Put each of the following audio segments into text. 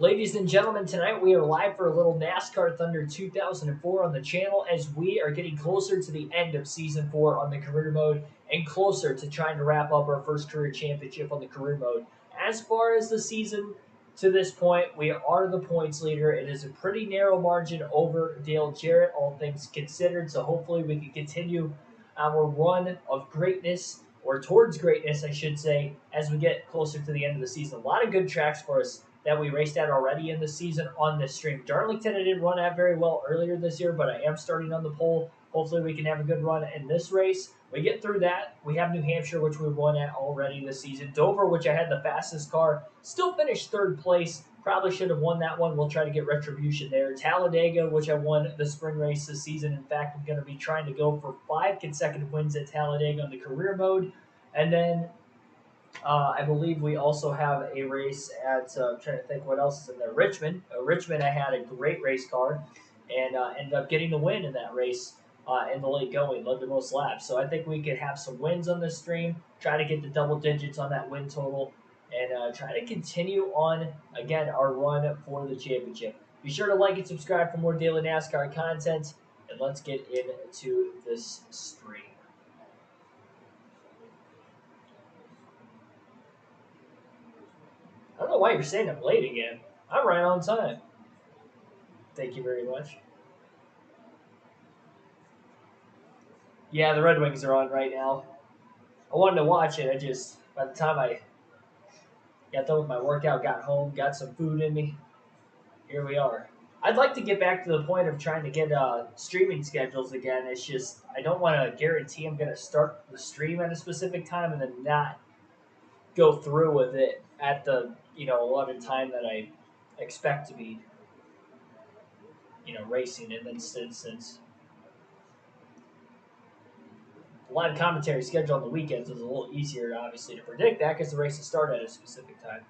Ladies and gentlemen, tonight we are live for a little NASCAR Thunder 2004 on the channel as we are getting closer to the end of Season 4 on the career mode and closer to trying to wrap up our first career championship on the career mode. As far as the season to this point, we are the points leader. It is a pretty narrow margin over Dale Jarrett, all things considered, so hopefully we can continue our run of greatness, or towards greatness, I should say, as we get closer to the end of the season. A lot of good tracks for us that we raced at already in the season on this stream. Darlington I didn't run at very well earlier this year, but I am starting on the pole. Hopefully we can have a good run in this race. We get through that. We have New Hampshire, which we won at already this season. Dover, which I had the fastest car, still finished third place. Probably should have won that one. We'll try to get retribution there. Talladega, which I won the spring race this season. In fact, I'm going to be trying to go for 5 consecutive wins at Talladega on the career mode. And then I believe we also have a race at, I'm trying to think what else is in there. Richmond. Richmond, I had a great race car and ended up getting the win in that race in the late going, led the most laps. So I think we could have some wins on this stream, try to get the double digits on that win total, and try to continue on, again, our run for the championship. Be sure to like and subscribe for more daily NASCAR content, and let's get into this stream. I don't know why you're saying I'm late again. I'm right on time. Thank you very much. Yeah, the Red Wings are on right now. I wanted to watch it. By the time I got done with my workout, got home, got some food in me, here we are. I'd like to get back to the point of trying to get streaming schedules again. It's just, I don't want to guarantee I'm going to start the stream at a specific time and then not go through with it at the allotted time that I expect to be racing in this instance. The live commentary schedule on the weekends is a little easier, obviously, to predict that because the races start at a specific time.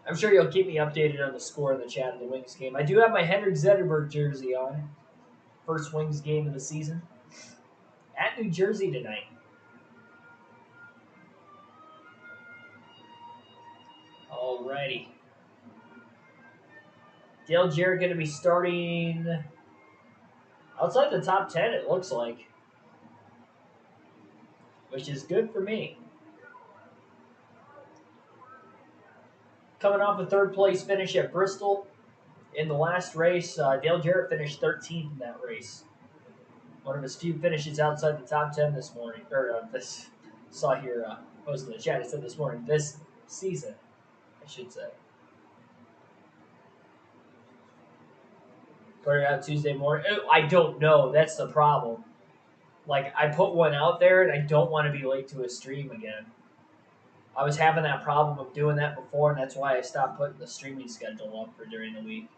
I'm sure you'll keep me updated on the score in the chat of the Wings game. I do have my Henrik Zetterberg jersey on. First Wings game of the season. At New Jersey tonight. Alrighty. Dale Jarrett going to be starting outside the top 10, it looks like. Which is good for me. Coming off a third place finish at Bristol in the last race, Dale Jarrett finished 13th in that race. One of his few finishes outside the top 10 this morning. Saw here, posted in the chat, it said this morning, this season, I should say. Put it out Tuesday morning. I don't know. That's the problem. Like, I put one out there, and I don't want to be late to a stream again. I was having that problem of doing that before, and that's why I stopped putting the streaming schedule up for during the week.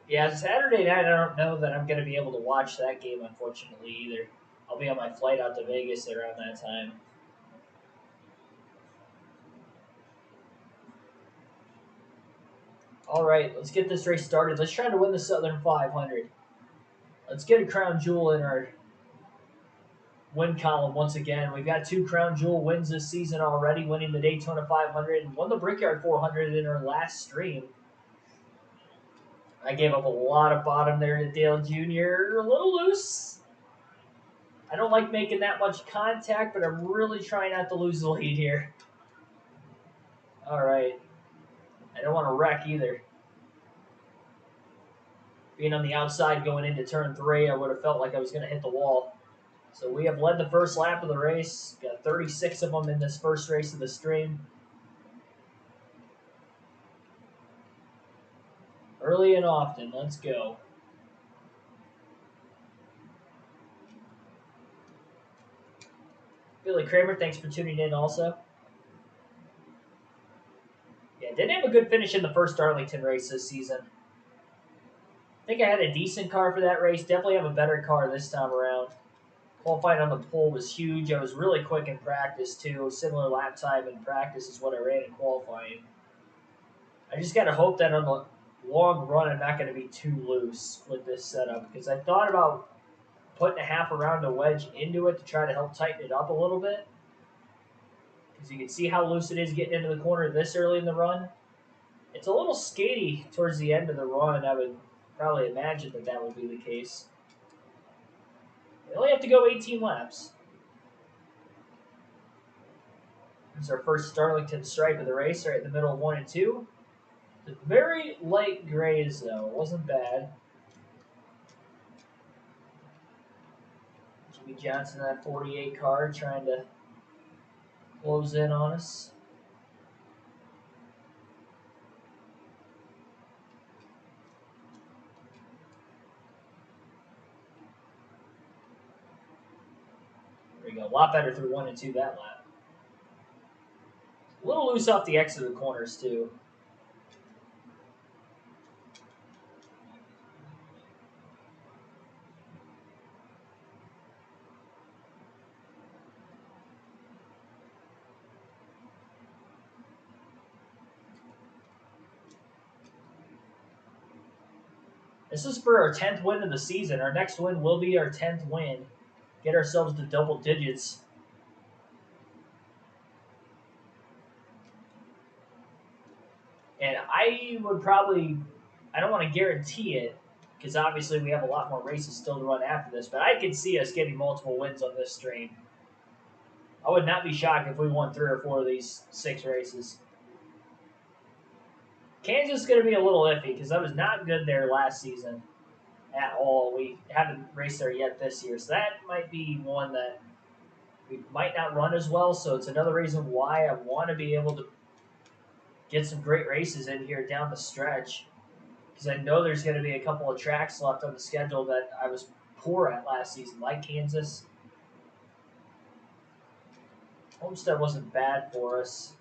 Yeah, Saturday night, I don't know that I'm going to be able to watch that game, unfortunately, either. I'll be on my flight out to Vegas around that time. All right, let's get this race started. Let's try to win the Southern 500. Let's get a crown jewel in our win column once again. We've got 2 crown jewel wins this season already, winning the Daytona 500 and won the Brickyard 400 in our last stream. I gave up a lot of bottom there to Dale Jr. A little loose. I don't like making that much contact, but I'm really trying not to lose the lead here. All right. I don't want to wreck either. Being on the outside going into turn 3, I would have felt like I was going to hit the wall. So we have led the first lap of the race. Got 36 of them in this first race of the stream. Early and often. Let's go. Billy Kramer, thanks for tuning in also. Yeah, didn't have a good finish in the first Darlington race this season. I think I had a decent car for that race. Definitely have a better car this time around. Qualifying on the pole was huge. I was really quick in practice too. Similar lap time in practice is what I ran in qualifying. I just gotta hope that on the long run I'm not going to be too loose with this setup because I thought about putting a half around a wedge into it to try to help tighten it up a little bit. Because you can see how loose it is getting into the corner this early in the run. It's a little skatey towards the end of the run. I would probably imagine that that would be the case. They only have to go 18 laps. It's our first Starlington stripe of the race, right in the middle of 1 and 2. The very light grays, though. It wasn't bad. Jimmy Johnson, that 48 car, trying to close in on us. There we go. A lot better through 1 and 2 that lap. A little loose off the exit of the corners, too. This is for our 10th win of the season. Our next win will be our 10th win. Get ourselves to double digits. And I would probably, I don't want to guarantee it, because obviously we have a lot more races still to run after this, but I could see us getting multiple wins on this stream. I would not be shocked if we won 3 or 4 of these 6 races. Kansas is going to be a little iffy, because I was not good there last season at all. We haven't raced there yet this year, so that might be one that we might not run as well, so it's another reason why I want to be able to get some great races in here down the stretch, because I know there's going to be a couple of tracks left on the schedule that I was poor at last season, like Kansas. Homestead wasn't bad for us.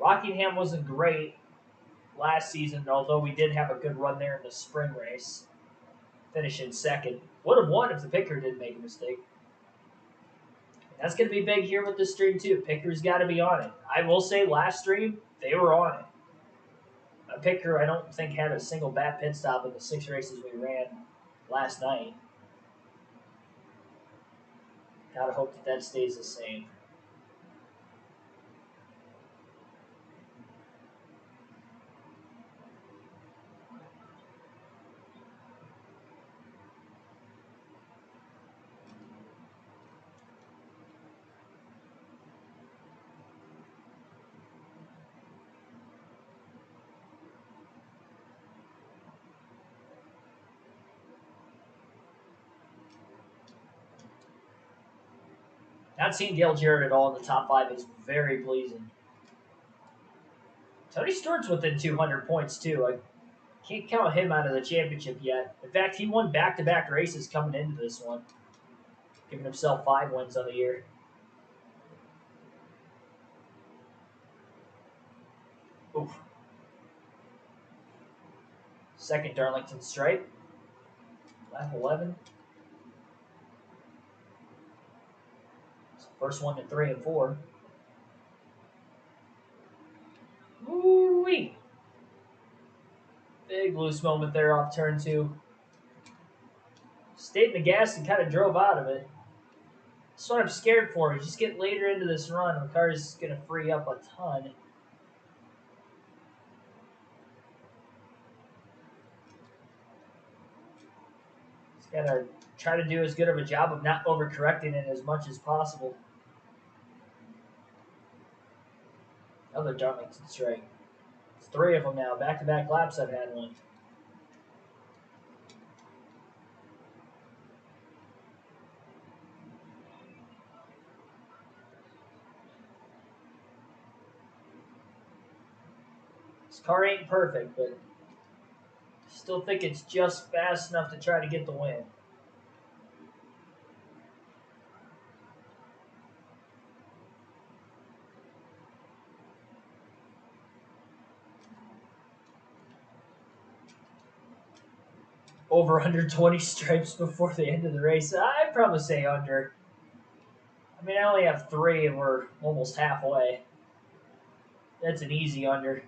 Rockingham wasn't great last season, although we did have a good run there in the spring race, finishing second. Would have won if the picker didn't make a mistake. That's going to be big here with this stream, too. Picker's got to be on it. I will say last stream, they were on it. A picker, I don't think, had a single bad pit stop in the 6 races we ran last night. Gotta hope that that stays the same. Not seeing Dale Jarrett at all in the top 5 is very pleasing. Tony Stewart's within 200 points, too. I can't count him out of the championship yet. In fact, he won back-to-back races coming into this one, giving himself 5 wins on the year. Oof. Second Darlington stripe. Lap 11. First one to 3 and 4. Woo-wee! Big loose moment there off turn 2. Stayed in the gas and kind of drove out of it. That's what I'm scared for. Just get later into this run, the car is going to free up a ton. Just got to try to do as good of a job of not overcorrecting it as much as possible. Another Darlington strike. It's 3 of them now. Back-to-back laps I've had one. This car ain't perfect, but still think it's just fast enough to try to get the win. Over under 20 stripes before the end of the race. I'd probably say under. I mean, I only have 3 and we're almost halfway. That's an easy under.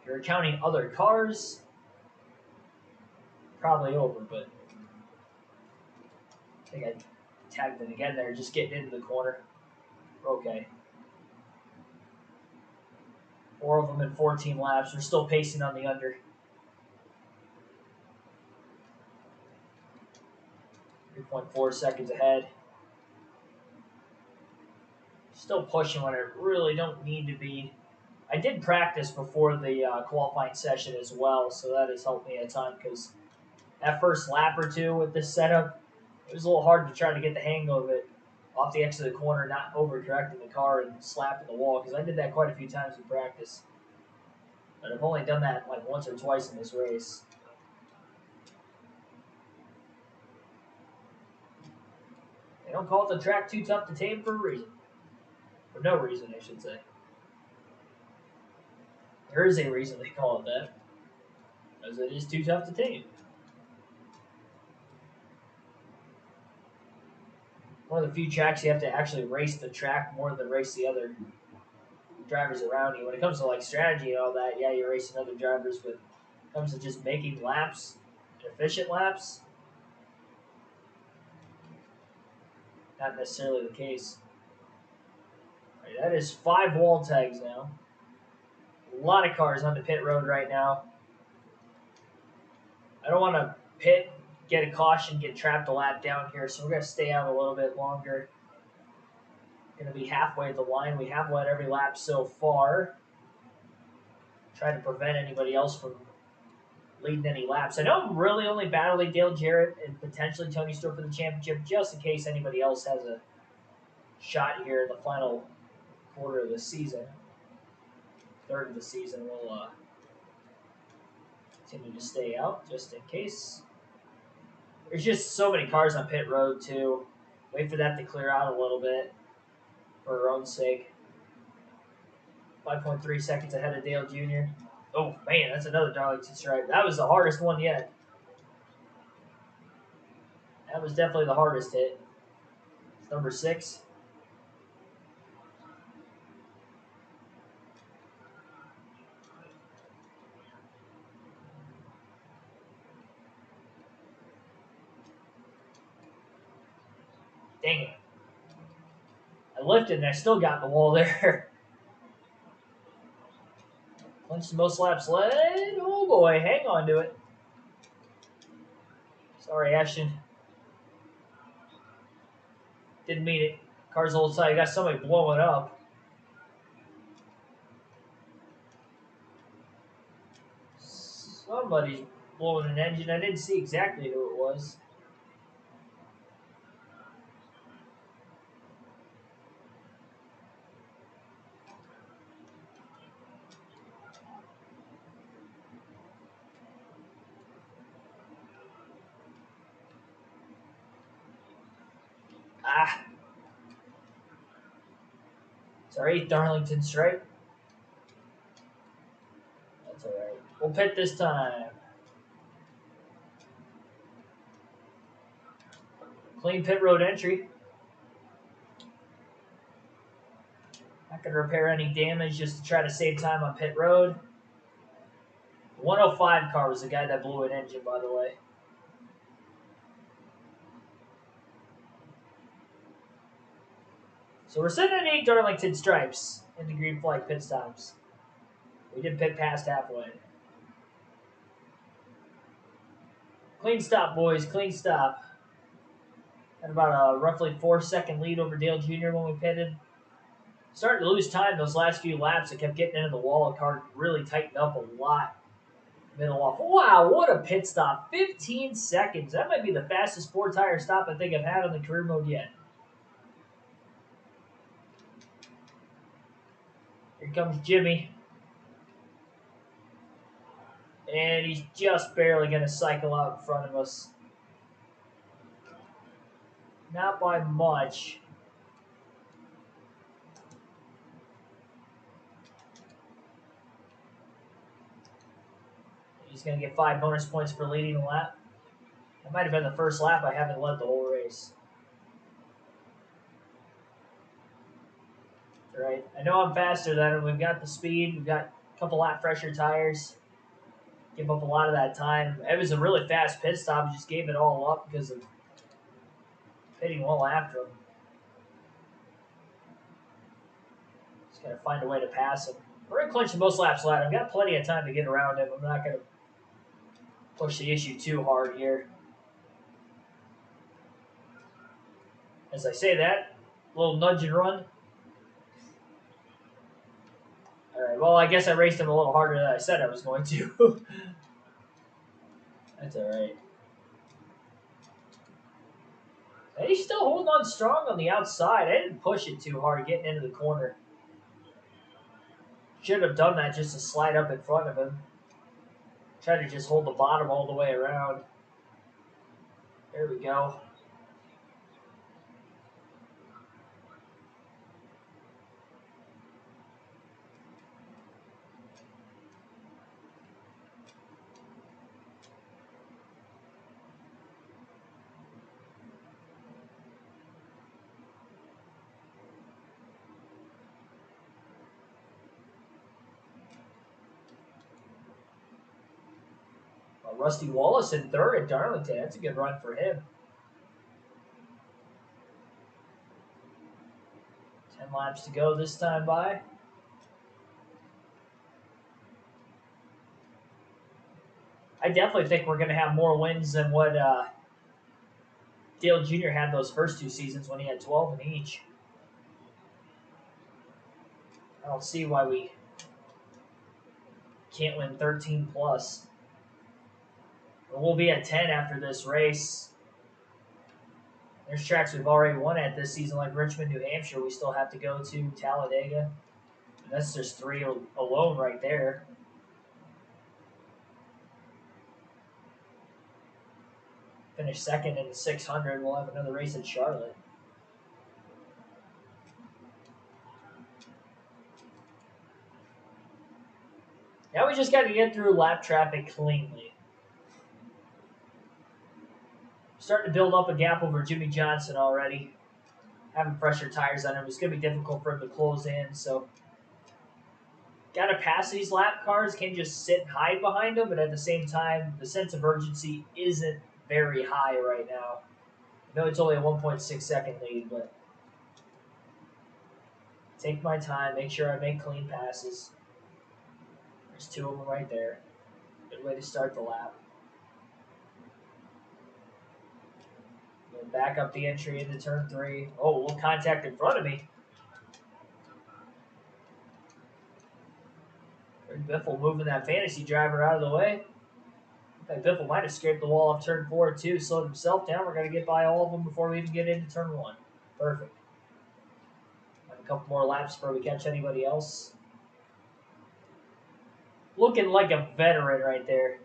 If you're counting other cars, probably over, but I think I tagged it again there, just getting into the corner. Okay. 4 of them in 14 laps. We're still pacing on the under. 3.4 seconds ahead. Still pushing when I really don't need to be. I did practice before the qualifying session as well, so that has helped me a ton because that first lap or two with this setup, it was a little hard to try to get the hang of it off the exit of the corner, not overcorrecting the car and slapping the wall, because I did that quite a few times in practice. But I've only done that like once or twice in this race. They don't call it the track too tough to tame for a reason. For no reason, I should say. There is a reason they call it that. Because it is too tough to tame. One of the few tracks you have to actually race the track more than race the other drivers around you. When it comes to like strategy and all that, yeah, you're racing other drivers, but when it comes to just making laps, efficient laps, not necessarily the case. All right, that is 5 wall tags now. A lot of cars on the pit road right now. I don't want to pit, get a caution, get trapped a lap down here, so we're going to stay out a little bit longer. Going to be halfway at the line. We have led every lap so far. Trying to prevent anybody else from leading any laps. I know I'm really only battling Dale Jarrett and potentially Tony Stewart for the championship, just in case anybody else has a shot here in the final quarter of the season. Third of the season, we'll continue to stay out just in case. There's just so many cars on pit road, too. Wait for that to clear out a little bit for our own sake. 5.3 seconds ahead of Dale Jr. Oh, man, that's another Darlington stripe. That was the hardest one yet. That was definitely the hardest hit. It's number 6. Dang it. I lifted and I still got in the wall there. Clinch the most laps led. Oh boy, hang on to it. Sorry, Ashton. Didn't mean it. Car's a little tight. Got somebody blowing up. Somebody's blowing an engine. I didn't see exactly who it was. Ah. Sorry, Darlington stripe. That's alright. We'll pit this time. Clean pit road entry. Not going to repair any damage just to try to save time on pit road. The 105 car was the guy that blew an engine, by the way. So we're sitting at 8 Darlington stripes in the green flag pit stops. We did pit past halfway. Clean stop, boys. Clean stop. Had about a roughly 4-second lead over Dale Jr. when we pitted. Starting to lose time those last few laps. I kept getting into the wall. The car really tightened up a lot. Middle off. Wow, what a pit stop. 15 seconds. That might be the fastest 4-tire stop I think I've had on the career mode yet. Here comes Jimmy. And he's just barely going to cycle out in front of us. Not by much. He's going to get 5 bonus points for leading the lap. That might have been the first lap I haven't led the whole race. All right. I know I'm faster than him. We've got the speed. We've got a couple lap fresher tires. Give up a lot of that time. It was a really fast pit stop. He just gave it all up because of pitting well after him. Just got to find a way to pass him. We're going to clinch the most laps left. I've got plenty of time to get around him. I'm not going to push the issue too hard here. As I say that, a little nudge and run. All right, well, I guess I raced him a little harder than I said I was going to. That's all right. And he's still holding on strong on the outside. I didn't push it too hard getting into the corner. Should have done that just to slide up in front of him. Try to just hold the bottom all the way around. There we go. Rusty Wallace in third at Darlington. That's a good run for him. 10 laps to go this time by. I definitely think we're going to have more wins than what Dale Jr. had those first 2 seasons when he had 12 in each. I don't see why we can't win 13 plus. We'll be at 10 after this race. There's tracks we've already won at this season, like Richmond, New Hampshire. We still have to go to Talladega. That's just 3 alone right there. Finish second in the 600. We'll have another race in Charlotte. Now we just got to get through lap traffic cleanly. Starting to build up a gap over Jimmy Johnson already. Having fresher tires on him. It's going to be difficult for him to close in, so got to pass these lap cars. Can't just sit and hide behind them, but at the same time, the sense of urgency isn't very high right now. I know it's only a 1.6 second lead, but take my time, make sure I make clean passes. There's 2 of them right there. Good way to start the lap. Back up the entry into turn 3. Oh, a little contact in front of me. Greg Biffle moving that fantasy driver out of the way. In fact, Biffle might have scraped the wall off turn 4 too, slowed himself down. We're going to get by all of them before we even get into turn 1. Perfect. Have a couple more laps before we catch anybody else. Looking like a veteran right there.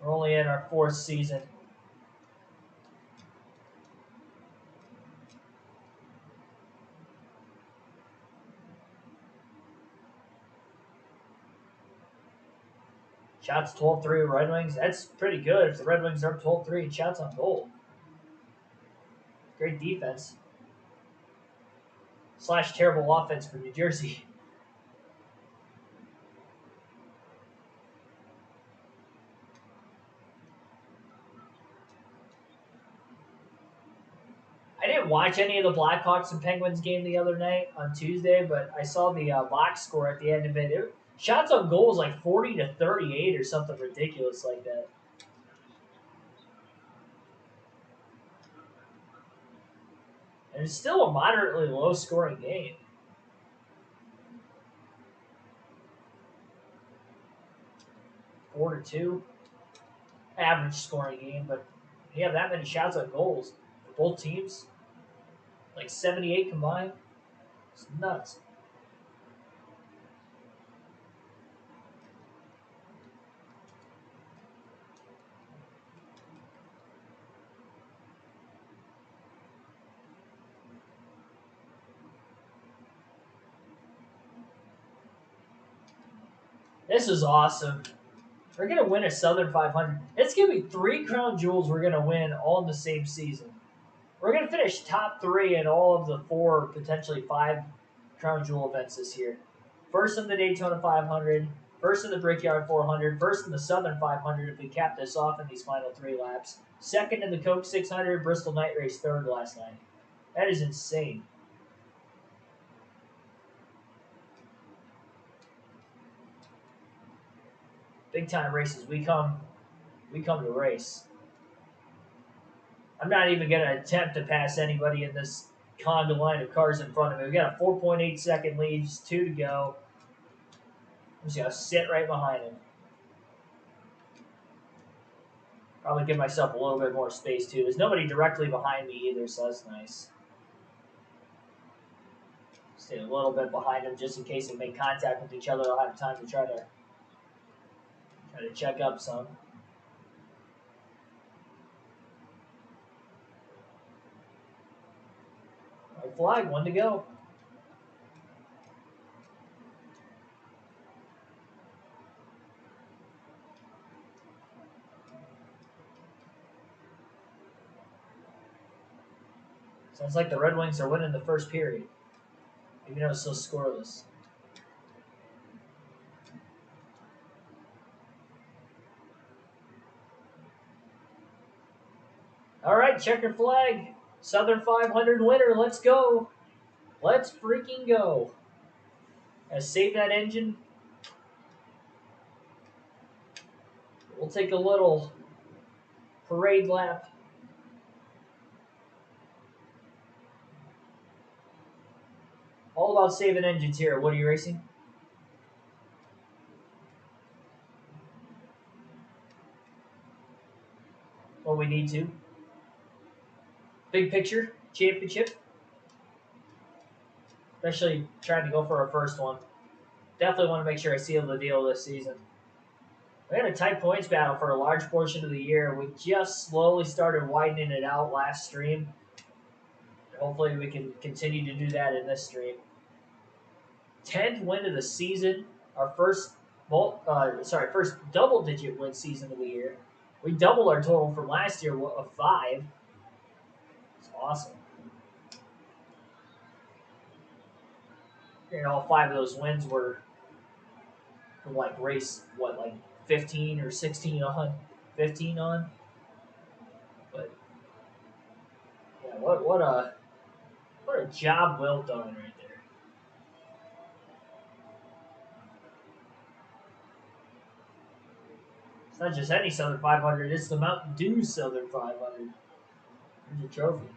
We're only in our 4th season. Shots 12-3 Red Wings. That's pretty good if the Red Wings are up 12-3 in shots on goal. Great defense. / terrible offense for New Jersey. I didn't watch any of the Blackhawks and Penguins game the other night on Tuesday, but I saw the box score at the end of it. Shots on goal was like 40-38 or something ridiculous like that. And it's still a moderately low-scoring game. 4-2. Average scoring game, but you have that many shots on goals for both teams. Like 78 combined. It's nuts. This is awesome. We're going to win a Southern 500. It's going to be 3 crown jewels we're going to win all in the same season. We're going to finish top 3 in all of the 4, potentially 5 crown jewel events this year. First in the Daytona 500, first in the Brickyard 400, first in the Southern 500 if we cap this off in these final 3 laps. Second in the Coke 600, Bristol Night Race third last night. That is insane. Big time races. We come to race. I'm not even going to attempt to pass anybody in this conga line of cars in front of me. We got a 4.8 second lead, just 2 to go. I'm just going to sit right behind him. Probably give myself a little bit more space too. There's nobody directly behind me either, so that's nice. Stay a little bit behind him just in case they make contact with each other. I'll have time to try to check up some. White flag, 1 to go. Sounds like the Red Wings are winning the first period, even though it's still scoreless. All right, checkered flag. Southern 500 winner. Let's go. Let's freaking go. Let's save that engine. We'll take a little parade lap. All about saving engines here. What are you racing? Well, we need to. Big picture, championship. Especially trying to go for our first one. Definitely want to make sure I seal the deal this season. We had a tight points battle for a large portion of the year. We just slowly started widening it out last stream. Hopefully we can continue to do that in this stream. 10th win of the season. Our first double-digit win season of the year. We doubled our total from last year of 5. It's awesome. And all 5 of those wins were from race 15 or 16 on, 15 on. But yeah, what a job well done right there. It's not just any Southern 500, it's the Mountain Dew Southern 500. Here's your trophy.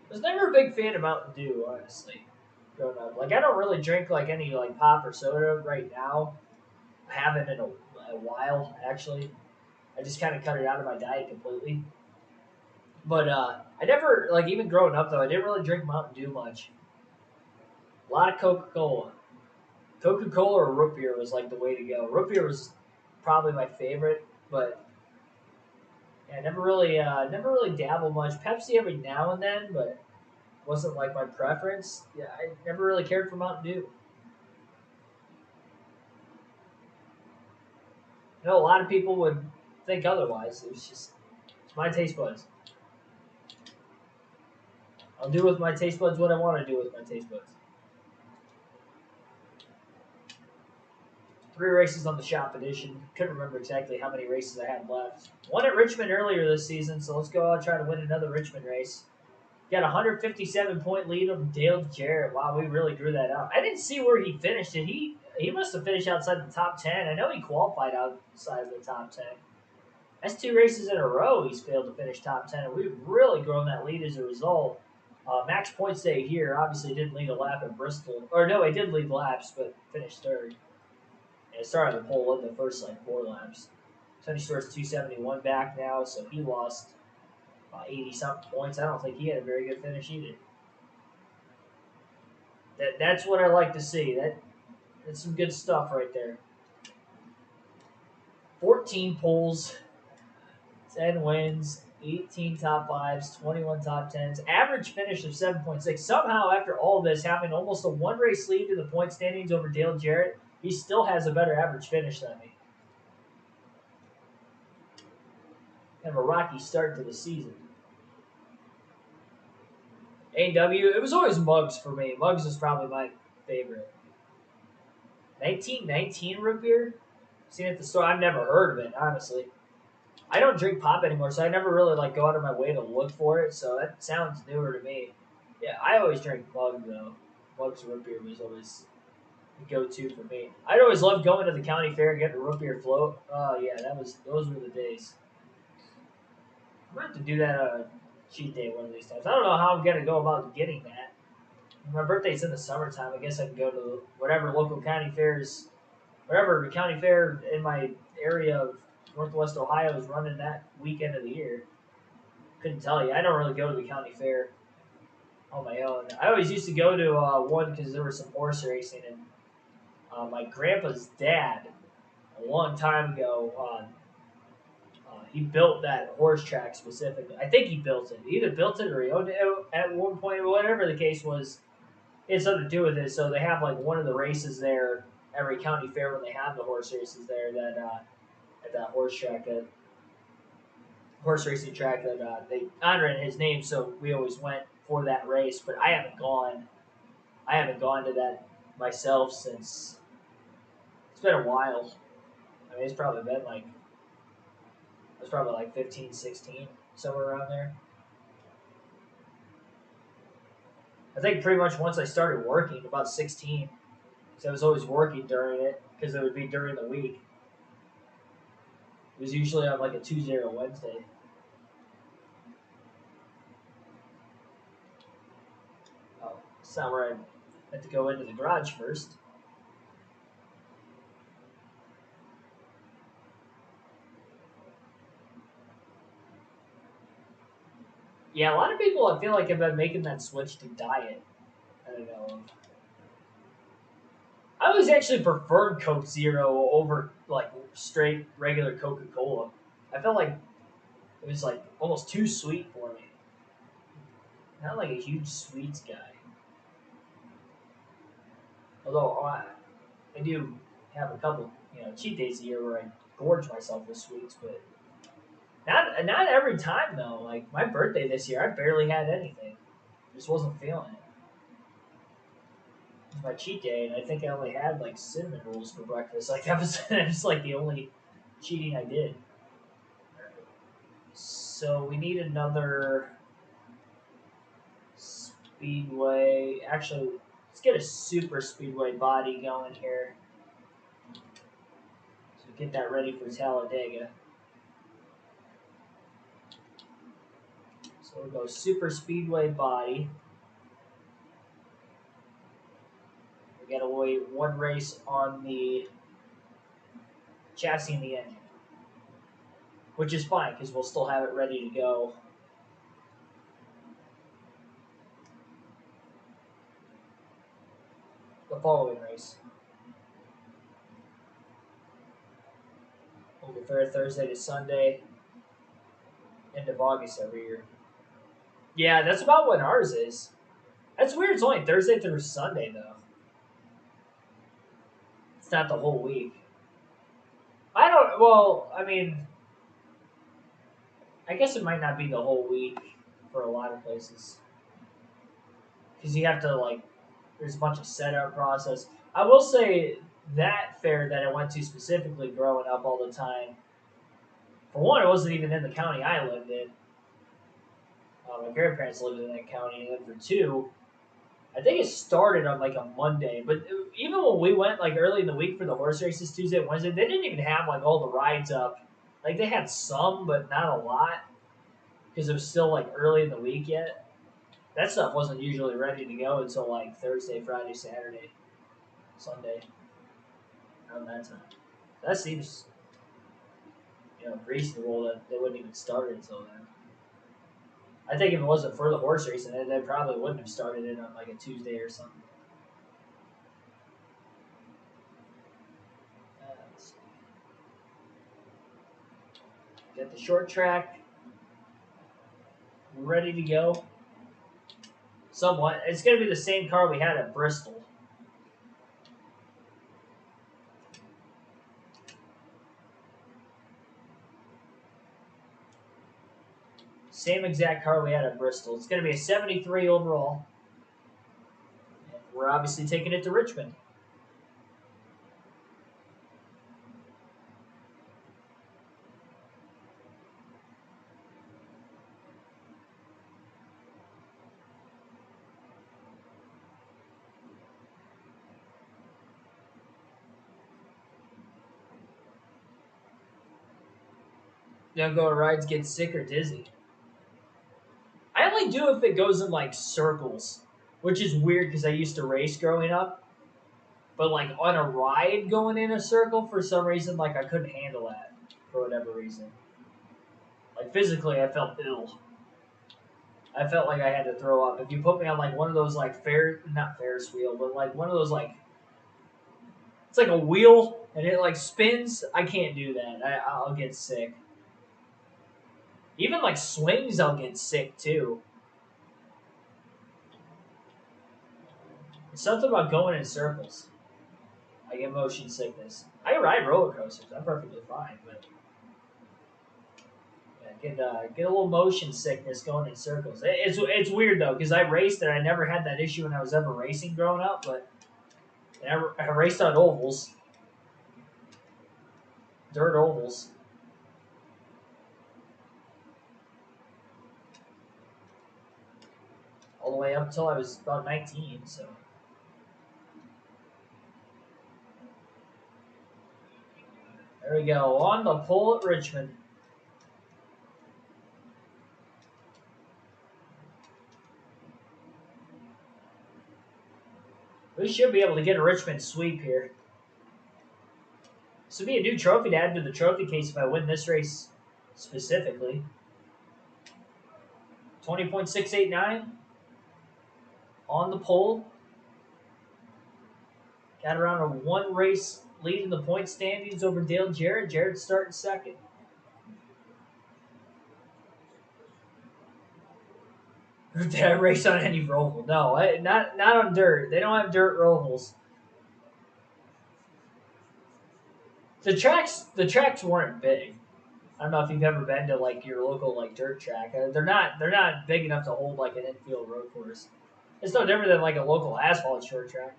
I was never a big fan of Mountain Dew, honestly, growing up. I don't really drink any pop or soda right now. I haven't in a while, actually. I just kind of cut it out of my diet completely. But I never, even growing up though, I didn't really drink Mountain Dew much. A lot of Coca-Cola. Coca-Cola or root beer was the way to go. Root beer was probably my favorite, but yeah, never really dabbled much. Pepsi every now and then, but wasn't my preference. Yeah, I never really cared for Mountain Dew. A lot of people would think otherwise. It's my taste buds. I'll do with my taste buds what I want to do with my taste buds. 3 races on the shop edition. Couldn't remember exactly how many races I had left. Won at Richmond earlier this season, so let's go out and try to win another Richmond race. Got a 157-point lead on Dale Jarrett. Wow, we really grew that out. I didn't see where he finished. He must have finished outside the top 10. I know he qualified outside of the top 10. That's 2 races in a row he's failed to finish top 10, and we've really grown that lead as a result. Max points day here obviously didn't lead a lap at Bristol. Or no, he did lead laps, but finished 3rd. And it started the pole in the first 4 laps. Tony Stewart's 271 back now, so he lost 80-something points. I don't think he had a very good finish either. That's what I like to see. That's some good stuff right there. 14 poles, 10 wins. 18 top fives, 21 top tens, average finish of 7.6. Somehow, after all of this, having almost a one race lead to the point standings over Dale Jarrett, he still has a better average finish than me. Kind of a rocky start to the season. AW, it was always Muggs for me. Muggs is probably my favorite. 1919 root beer? Seen it at the store. I've never heard of it, honestly. I don't drink pop anymore, so I never really go out of my way to look for it. So that sounds newer to me. Yeah, I always drink Mug though. Mug's root beer was always the go-to for me. I'd always love going to the county fair and getting a root beer float. Oh yeah, those were the days. I'm gonna have to do that on a cheat day one of these times. I don't know how I'm gonna go about getting that. My birthday's in the summertime. I guess I can go to whatever local county fairs, whatever county fair in my area of Northwest Ohio is running that weekend of the year. Couldn't tell you. I don't really go to the county fair on my own. I always used to go to one because there was some horse racing, and my grandpa's dad, a long time ago, he built that horse track specifically. I think he built it. He either built it or he owned it at one point. Whatever the case was, it had something to do with it. So they have one of the races there every county fair when they have the horse races there. That at that horse racing track that they honor in his name. So we always went for that race. But I haven't gone. I haven't gone to that myself since it's been a while. I mean, it's probably been it was probably 15, 16, somewhere around there. I think pretty much once I started working, about 16, because I was always working during it, because it would be during the week. It was usually on a Tuesday or a Wednesday. Oh, it's not where I had to go into the garage first. Yeah, a lot of people I feel like have been making that switch to diet. I don't know. I always actually preferred Coke Zero over straight regular Coca Cola. I felt like it was almost too sweet for me. Not a huge sweets guy. Although I do have a couple cheat days a year where I gorge myself with sweets, but not every time though. Like my birthday this year, I barely had anything. Just wasn't feeling it. It was my cheat day, and I think I only had cinnamon rolls for breakfast. That was just the only cheating I did. So we need another speedway. Actually, let's get a super speedway body going here. So get that ready for Talladega. So we'll go super speedway body. We got to wait one race on the chassis and the engine, which is fine because we'll still have it ready to go. The following race. We'll go fair Thursday to Sunday, end of August every year. Yeah, that's about what ours is. That's weird. It's only Thursday through Sunday, though. It's not the whole week. Well, I mean, I guess it might not be the whole week for a lot of places. Because you have to, there's a bunch of setup process. I will say that fair that I went to specifically growing up all the time, for one, it wasn't even in the county I lived in. My grandparents lived in that county, and then for two, I think it started on a Monday. But even when we went early in the week for the horse races Tuesday and Wednesday, they didn't even have all the rides up. They had some, but not a lot because it was still early in the week yet. That stuff wasn't usually ready to go until Thursday, Friday, Saturday, Sunday, around that time. That seems reasonable that they wouldn't even start it until then. I think if it wasn't for the horse racing, they probably wouldn't have started it on a Tuesday or something. Let's see. Get the short track. ready to go. Somewhat. It's going to be the same car we had at Bristol. Same exact car we had at Bristol. It's going to be a 73 overall. And we're obviously taking it to Richmond. Don't go on rides, get sick or dizzy. I only do if it goes in like circles, which is weird because I used to race growing up. But like on a ride going in a circle, for some reason, like I couldn't handle that for whatever reason. Like physically, I felt ill. I felt like I had to throw up. If you put me on like one of those like not Ferris wheel, but like one of those like it's like a wheel and it like spins, I can't do that. I'll get sick. Even like swings, I'll get sick too. It's something about going in circles. I get motion sickness. I can ride roller coasters. I'm perfectly fine, but yeah, get a little motion sickness going in circles. It's weird though because I raced and I never had that issue when I was ever racing growing up, but I raced on ovals, dirt ovals. All the way up until I was about 19. So there we go on the pole at Richmond. We should be able to get a Richmond sweep here. This would be a new trophy to add to the trophy case if I win this race specifically. 20.689 on the pole. Got around a one race lead in the point standings over Dale Jarrett. Jarrett's starting second. Did I race on any roval? No, not on dirt. They don't have dirt rovals. The tracks weren't big. I don't know if you've ever been to like your local like dirt track. They're not big enough to hold like an infield road course. It's no different than like a local asphalt short track.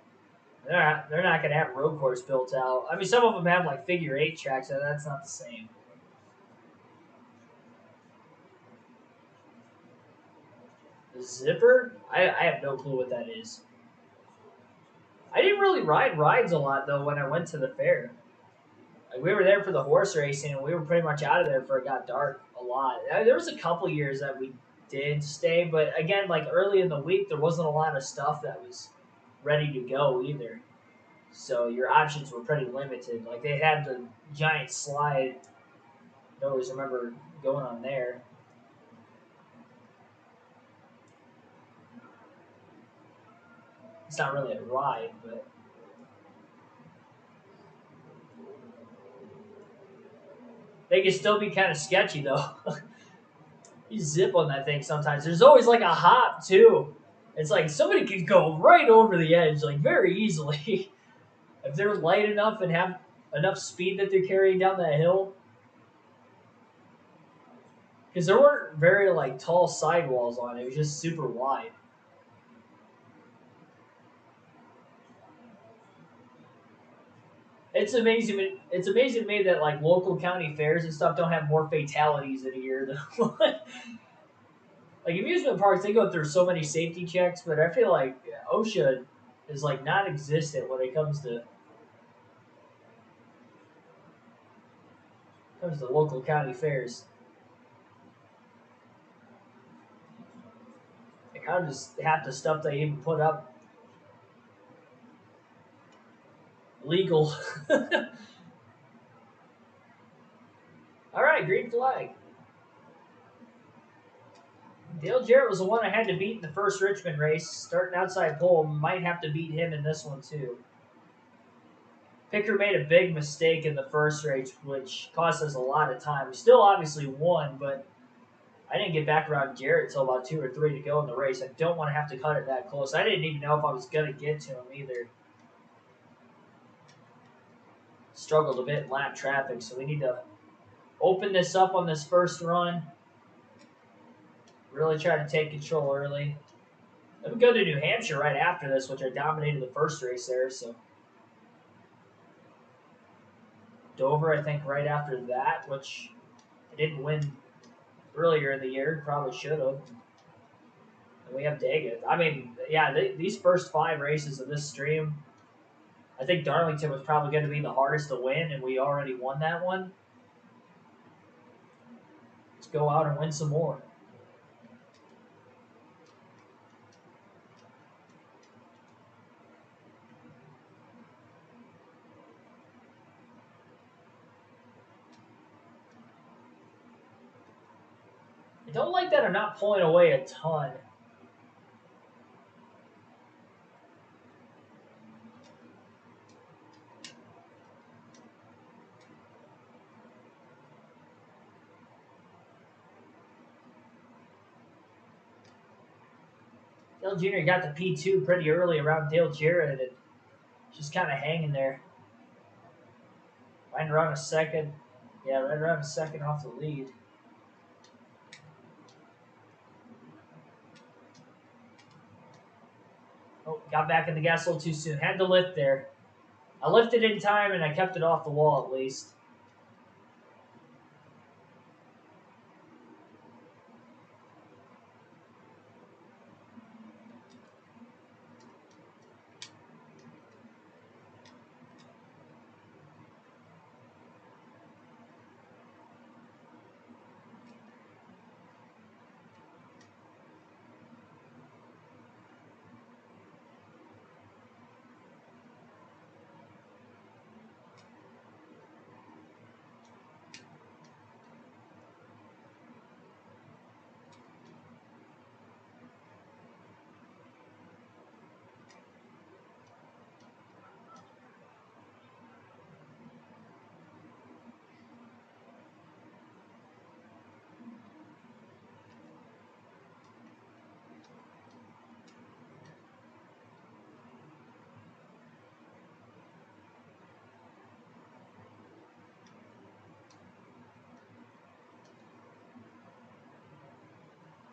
They're not gonna have a road course built out. I mean, some of them have like figure eight tracks. So that's not the same. The zipper? I have no clue what that is. I didn't really ride rides a lot though when I went to the fair. Like we were there for the horse racing, and we were pretty much out of there before it got dark a lot. There was a couple years that we did stay, but again, like early in the week, there wasn't a lot of stuff that was ready to go either. So your options were pretty limited. Like they had the giant slide. I always remember going on there. It's not really a ride, but they can still be kind of sketchy though. You zip on that thing sometimes. There's always like a hop too. It's like somebody could go right over the edge like very easily if they're light enough and have enough speed that they're carrying down that hill. Because there weren't very like tall sidewalls on it. It was just super wide. It's amazing. It's amazing to me that like local county fairs and stuff don't have more fatalities in a year than what. Like amusement parks, they go through so many safety checks, but I feel like OSHA is like non-existent when it comes to local county fairs. Like how does half the stuff they even put up legal? All right, green flag. Dale Jarrett was the one I had to beat in the first Richmond race. Starting outside pole, might have to beat him in this one too. Picker made a big mistake in the first race, which cost us a lot of time. We still obviously won, but I didn't get back around Garrett until about 2 or 3 to go in the race. I don't want to have to cut it that close. I didn't even know if I was going to get to him either. Struggled a bit in lap traffic, so we need to open this up on this first run. Really try to take control early. Then we go to New Hampshire right after this, which I dominated the first race there. So Dover, I think, right after that, which I didn't win earlier in the year. Probably should have. And we have Daggett. I mean, yeah, these first 5 races of this stream, I think Darlington was probably going to be the hardest to win, and we already won that one. Let's go out and win some more. I don't like that I'm not pulling away a ton. Dale Jr. got the P2 pretty early around Dale Jarrett, and just kind of hanging there. Right around a second. Yeah, right around a second off the lead. Oh, got back in the gas a little too soon. Had to lift there. I lifted in time, and I kept it off the wall at least.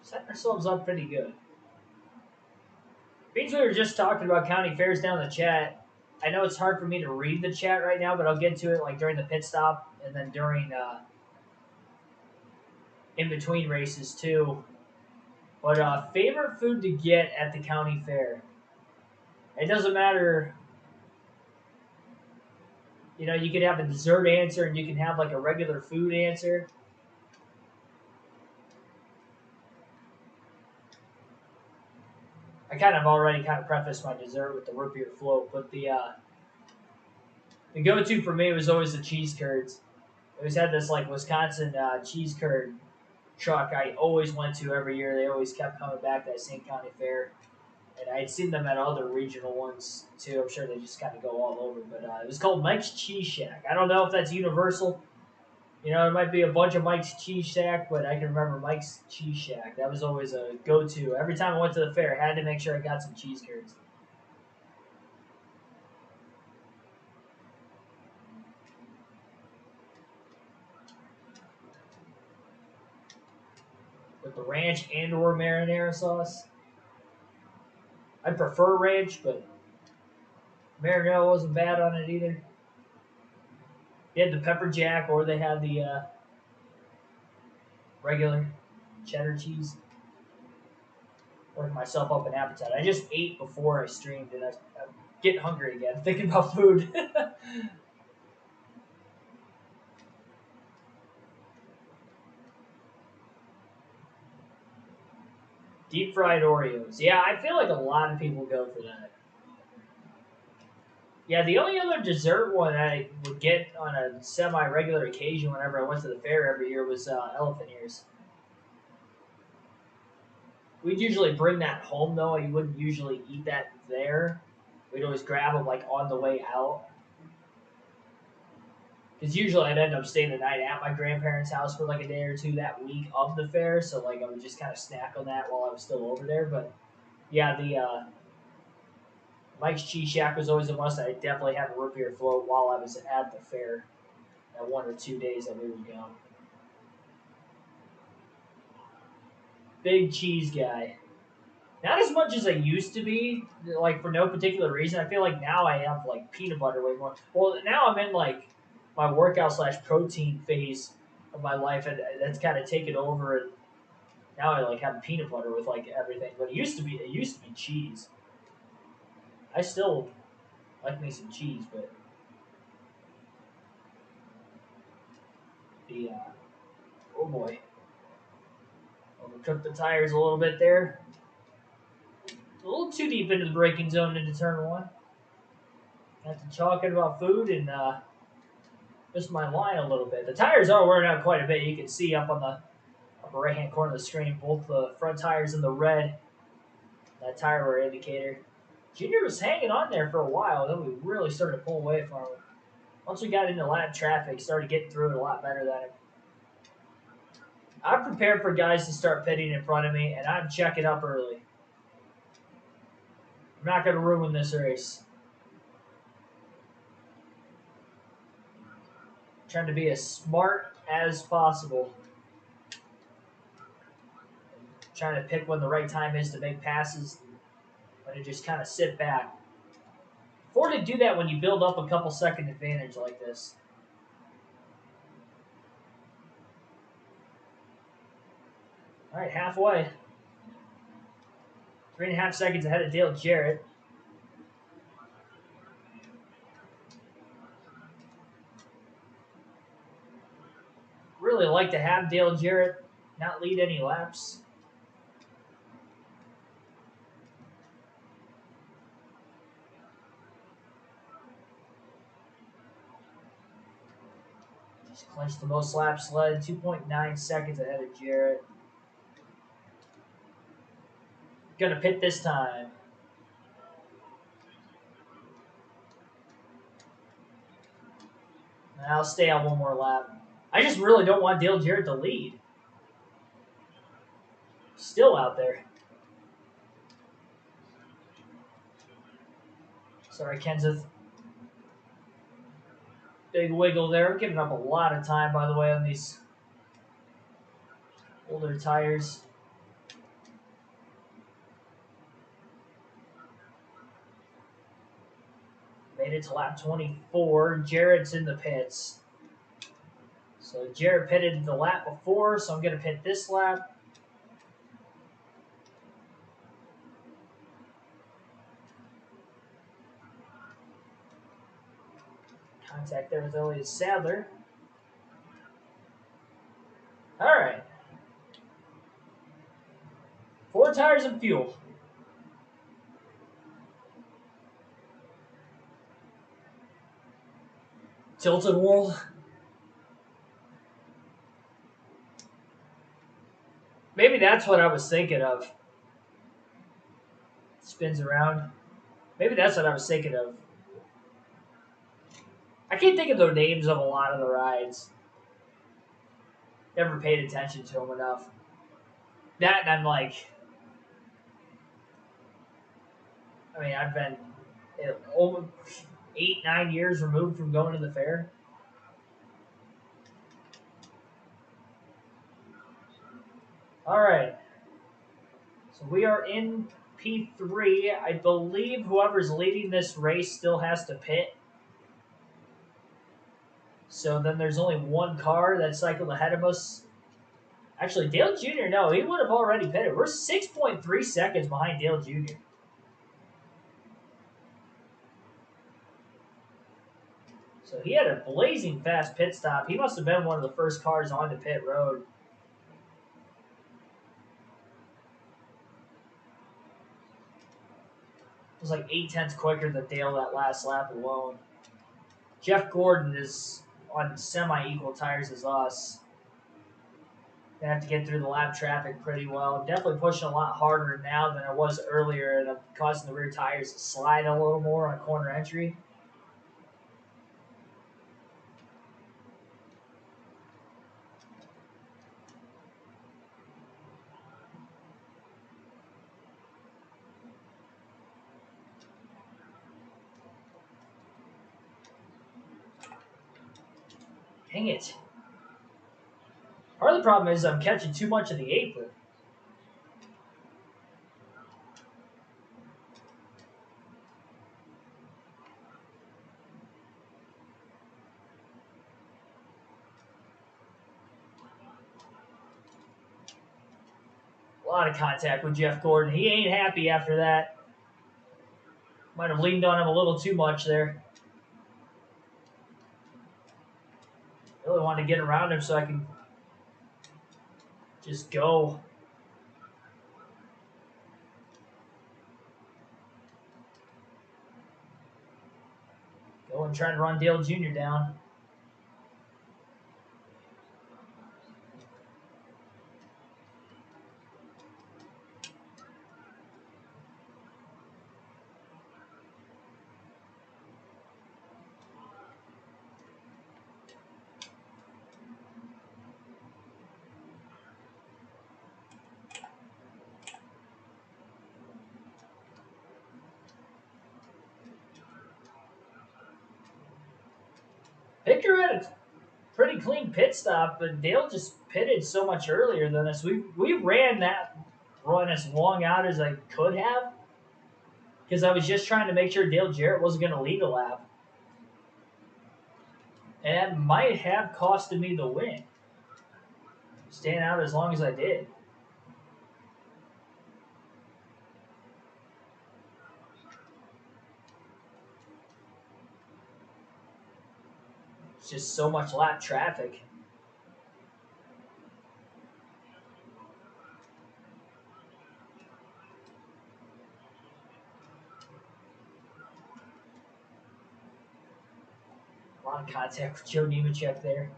Setting ourselves up pretty good. Means we were just talking about county fairs down the chat. I know it's hard for me to read the chat right now, but I'll get to it like during the pit stop and then during in between races too. But favorite food to get at the county fair. It doesn't matter. You know, you could have a dessert answer and you can have like a regular food answer. I kind of already prefaced my dessert with the root beer float, but the go-to for me was always the cheese curds. I always had this like Wisconsin cheese curd truck I always went to every year. They always kept coming back to that St. County Fair. And I had seen them at other regional ones too. I'm sure they just kind of go all over. But it was called Mike's Cheese Shack. I don't know if that's universal. You know, there might be a bunch of Mike's Cheese Shack, but I can remember Mike's Cheese Shack. That was always a go-to. Every time I went to the fair, I had to make sure I got some cheese curds. With the ranch and or marinara sauce. I prefer ranch, but marinara wasn't bad on it either. They had the pepper jack, or they had the regular cheddar cheese. Working myself up an appetite. I just ate before I streamed, and I'm getting hungry again, thinking about food. Deep fried Oreos. Yeah, I feel like a lot of people go for that. Yeah, the only other dessert one I would get on a semi-regular occasion whenever I went to the fair every year was elephant ears. We'd usually bring that home, though. You wouldn't usually eat that there. We'd always grab them, like, on the way out. Because usually I'd end up staying the night at my grandparents' house for like a day or two that week of the fair. So like I would just kind of snack on that while I was still over there. But yeah, the Mike's Cheese Shack was always a must. I definitely had a root beer float while I was at the fair that 1 or 2 days that we would go. Big cheese guy. Not as much as I used to be, like for no particular reason. I feel like now I have like peanut butter way more. Well, now I'm in like my workout slash protein phase of my life, and that's kind of taken over. And now I like have peanut butter with like everything. But it used to be cheese. I still like me some cheese, but the oh boy, overcooked the tires a little bit there. A little too deep into the braking zone into turn one. Got to talking about food and missed my line a little bit. The tires are wearing out quite a bit. You can see up on the upper right hand corner of the screen, both the front tires in the red. That tire wear indicator. Junior was hanging on there for a while, then we really started to pull away from him. Once we got into lap traffic, started getting through it a lot better than him. I'm prepared for guys to start pitting in front of me, and I'm checking up early. I'm not going to ruin this race. I'm trying to be as smart as possible. I'm trying to pick when the right time is to make passes, when to just kind of sit back. Important to do that when you build up a couple second advantage like this. All right, halfway. 3.5 seconds ahead of Dale Jarrett. Really like to have Dale Jarrett not lead any laps. Just clinched the most laps led, 2.9 seconds ahead of Jarrett. Gonna pit this time. And I'll stay on one more lap. I just really don't want Dale Jarrett to lead. Still out there. Sorry, Kenseth. Big wiggle there. I'm giving up a lot of time, by the way, on these older tires. Made it to lap 24. Jarrett's in the pits. So Jarrett pitted the lap before, so I'm going to pit this lap. Contact there with Elliott Sadler. All right. 4 tires and fuel. Tilted wall. Maybe that's what I was thinking of. Spins around. Maybe that's what I was thinking of. I can't think of the names of a lot of the rides. Never paid attention to them enough. That and I'm like, I mean, I've been over 8, 9 years removed from going to the fair. All right. So we are in P3. I believe whoever's leading this race still has to pit. So then there's only one car that cycled ahead of us. Actually, Dale Jr., no, he would have already pitted. We're 6.3 seconds behind Dale Jr. So he had a blazing fast pit stop. He must have been one of the first cars onto pit road. It was like 8/10 quicker than Dale that last lap alone. Jeff Gordon is on semi-equal tires as us. Gonna have to get through the lap traffic pretty well. I'm definitely pushing a lot harder now than I was earlier, and I'm causing the rear tires to slide a little more on corner entry. Dang it. Part of the problem is I'm catching too much of the apron. A lot of contact with Jeff Gordon. He ain't happy after that. Might have leaned on him a little too much there. Really wanted to get around him so I can just go. Go and try to run Dale Jr. down. Victor had a pretty clean pit stop, but Dale just pitted so much earlier than us. We ran that run as long out as I could have because I was just trying to make sure Dale Jarrett wasn't going to lead the lap. And that might have costed me the win. Staying out as long as I did. It's just so much lap traffic. A lot of contact with Joe Nemechek there.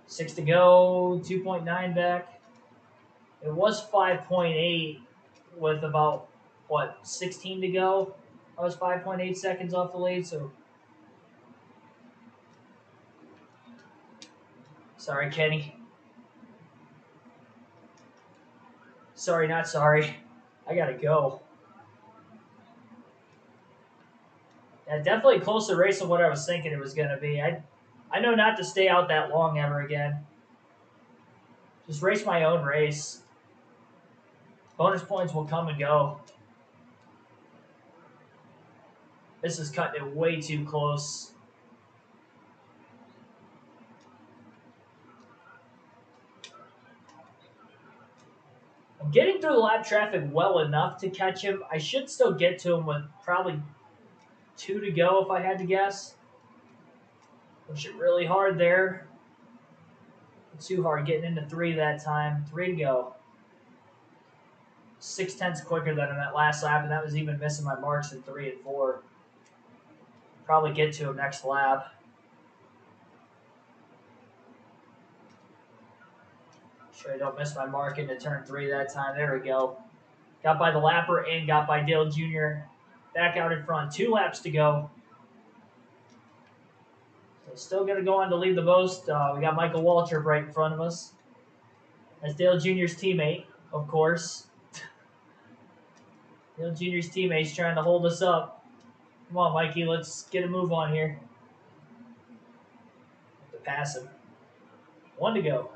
Six to go, 2.9 back. It was 5.8 with about, 16 to go. I was 5.8 seconds off the lead, so. Sorry, Kenny. Sorry, not sorry. I gotta go. Yeah, definitely a closer race than what I was thinking it was gonna be. I know not to stay out that long ever again. Just race my own race. Bonus points will come and go. This is cutting it way too close. I'm getting through the lap traffic well enough to catch him. I should still get to him with probably 2 to go if I had to guess. Push it really hard there. Too hard getting into 3 that time. 3 to go. 0.6 quicker than him that last lap, and that was even missing my marks in 3 and 4. Probably get to him next lap. Sure I don't miss my mark into turn 3 that time. There we go. Got by the lapper and got by Dale Jr. Back out in front. 2 laps to go. So still going to go on to lead the most. We got Michael Waltrip right in front of us. That's Dale Jr.'s teammate, of course. Dale Jr.'s teammate's trying to hold us up. Come on, Mikey, let's get a move on here. Have to pass him. 1 to go.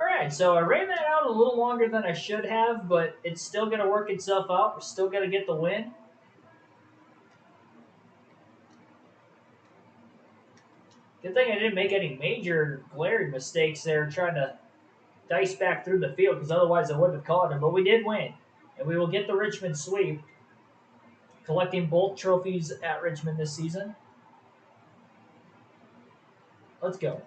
All right, so I ran that out a little longer than I should have, but it's still going to work itself out. We're still going to get the win. Good thing I didn't make any major glaring mistakes there trying to dice back through the field, because otherwise I wouldn't have caught him. But we did win, and we will get the Richmond sweep, collecting both trophies at Richmond this season. Let's go.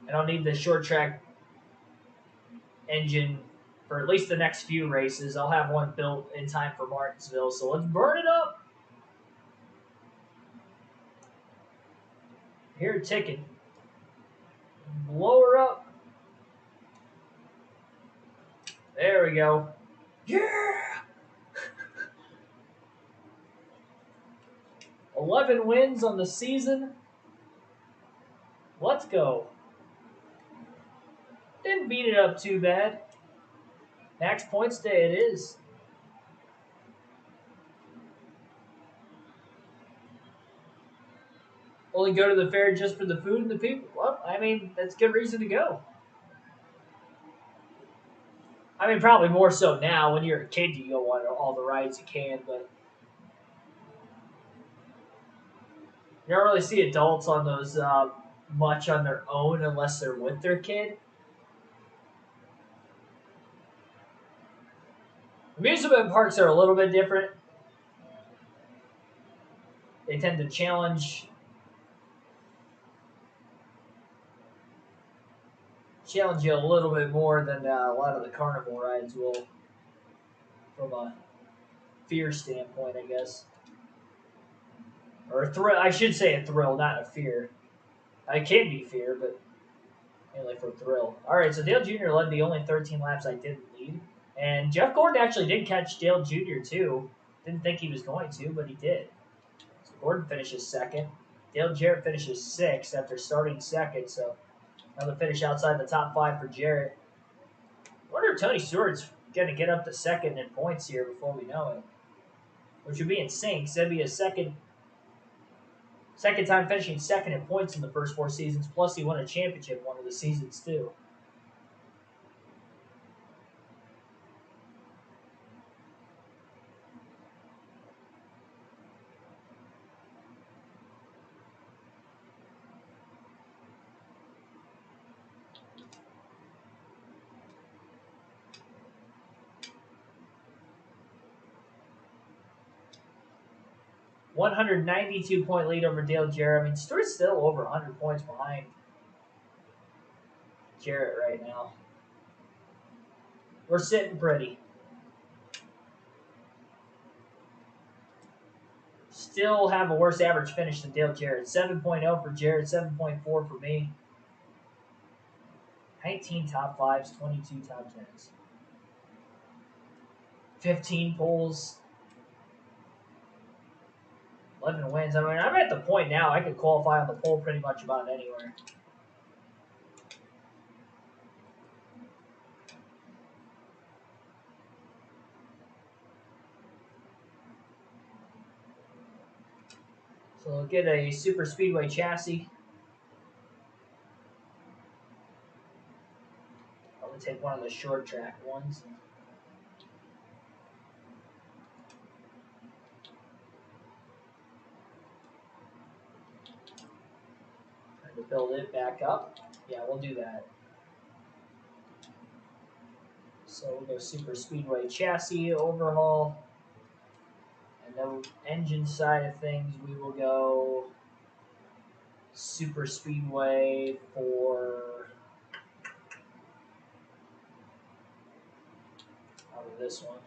I don't need the short track engine for at least the next few races. I'll have one built in time for Martinsville, so let's burn it up. Here, ticking. Blow her up. There we go. Yeah! 11 wins on the season. Let's go. Didn't beat it up too bad. Max points day it is. Only go to the fair just for the food and the people. Well, I mean, that's good reason to go. I mean, probably more so now. When you're a kid, you go on all the rides you can, but you don't really see adults on those much on their own unless they're with their kid. Amusement parks are a little bit different. They tend to challenge you a little bit more than a lot of the carnival rides will, from a fear standpoint, I guess, or a thrill. I should say a thrill, not a fear. I can be fear, but mainly for thrill. All right, so Dale Jr. led the only 13 laps I didn't lead, and Jeff Gordon actually did catch Dale Jr. too. Didn't think he was going to, but he did. So Gordon finishes second. Dale Jarrett finishes sixth after starting second, so another finish outside the top five for Jarrett. I wonder if Tony Stewart's going to get up to second in points here before we know it, which would be insane because that'd be a second time finishing second in points in the first four seasons. Plus, he won a championship one of the seasons too. $192-point lead over Dale Jarrett. I mean, Stewart's still over 100 points behind Jarrett right now. We're sitting pretty. Still have a worse average finish than Dale Jarrett. 7.0 for Jarrett, 7.4 for me. 19 top fives, 22 top tens. 15 poles, 11 wins. I mean, I'm at the point now I could qualify on the pole pretty much about anywhere. So we'll get a super speedway chassis. I'll take one of the short track ones. Trying to build it back up. Yeah, we'll do that. So we'll go super speedway chassis overhaul. And then engine side of things, we will go super speedway for out of this one.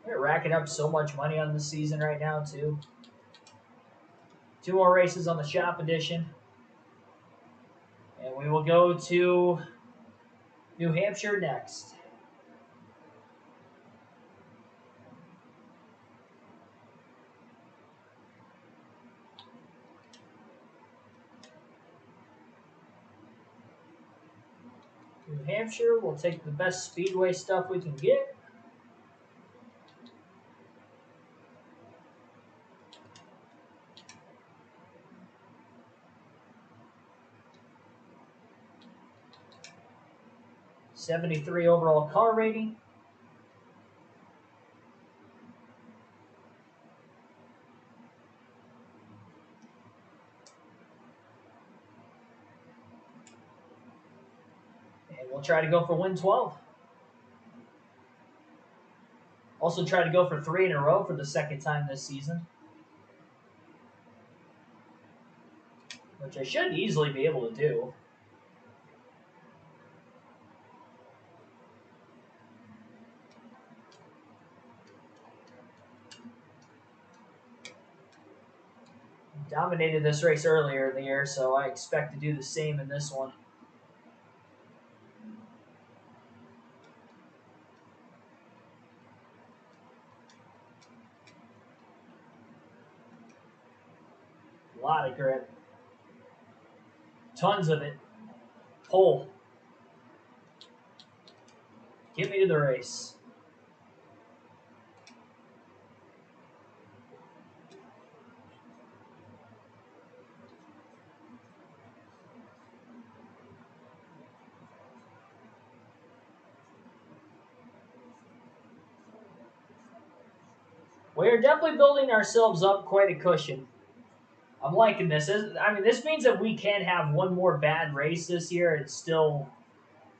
They're racking up so much money on this season right now, too. 2 more races on the shop edition. And we will go to New Hampshire next. New Hampshire, we'll take the best speedway stuff we can get. '73 overall car rating. And we'll try to go for win 12. Also try to go for 3 in a row for the second time this season, which I should easily be able to do. Dominated this race earlier in the year, so I expect to do the same in this one. A lot of grip. Tons of it. Pull. Get me to the race. We're definitely building ourselves up quite a cushion. I'm liking this. I mean, this means that we can have one more bad race this year and still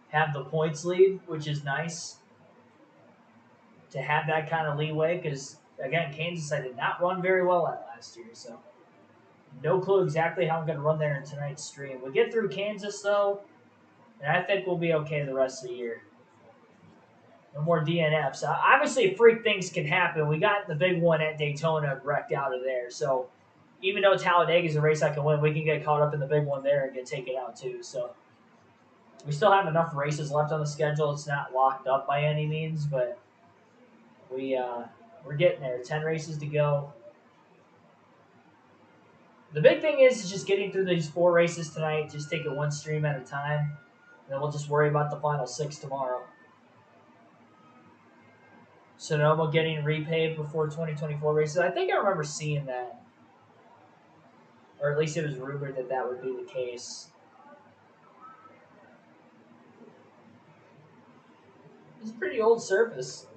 have the points lead, which is nice to have that kind of leeway because, again, Kansas I did not run very well at last year, so no clue exactly how I'm going to run there in tonight's stream. We'll get through Kansas, though, and I think we'll be okay the rest of the year. No more DNFs. Obviously, freak things can happen. We got the big one at Daytona wrecked out of there, so even though Talladega is a race I can win, we can get caught up in the big one there and get taken out too. So we still have enough races left on the schedule. It's not locked up by any means, but we're getting there. 10 races to go. The big thing is just getting through these 4 races tonight. Just take it one stream at a time, and then we'll just worry about the final 6 tomorrow. Sonoma getting repaved before 2024 races. I think I remember seeing that. Or at least it was rumored that that would be the case. It's a pretty old surface.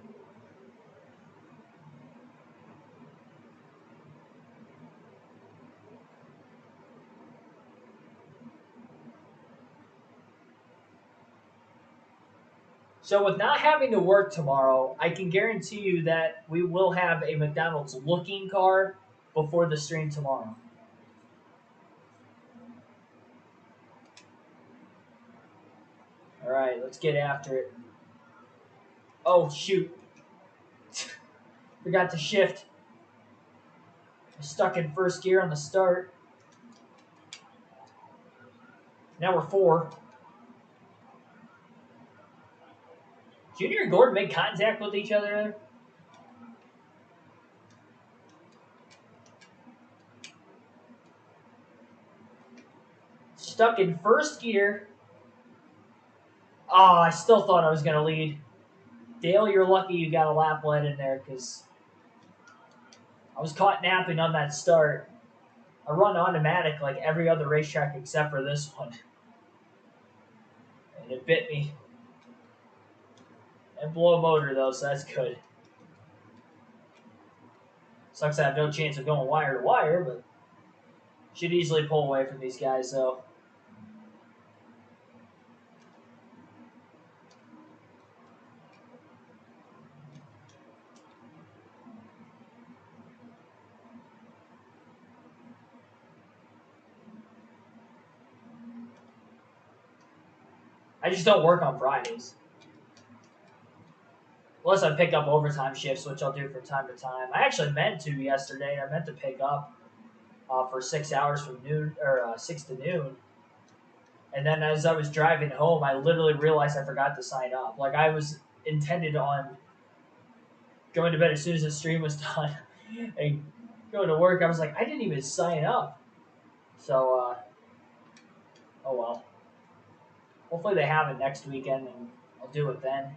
So with not having to work tomorrow, I can guarantee you that we will have a McDonald's looking car before the stream tomorrow. All right, let's get after it. Oh, shoot. Forgot to shift. Stuck in first gear on the start. Now we're 4. Junior and Gordon make contact with each other there. Stuck in first gear. Oh, I still thought I was going to lead. Dale, you're lucky you got a lap led in there because I was caught napping on that start. I run automatic like every other racetrack except for this one. And it bit me. And blow a motor though, so that's good. Sucks I have no chance of going wire to wire, but should easily pull away from these guys though. I just don't work on Fridays. Unless I pick up overtime shifts, which I'll do from time to time. I actually meant to yesterday. I meant to pick up for 6 hours from noon, or 6 to noon. And then as I was driving home, I literally realized I forgot to sign up. Like, I was intended on going to bed as soon as the stream was done and going to work. I was like, I didn't even sign up. So, oh well. Hopefully they have it next weekend, and I'll do it then.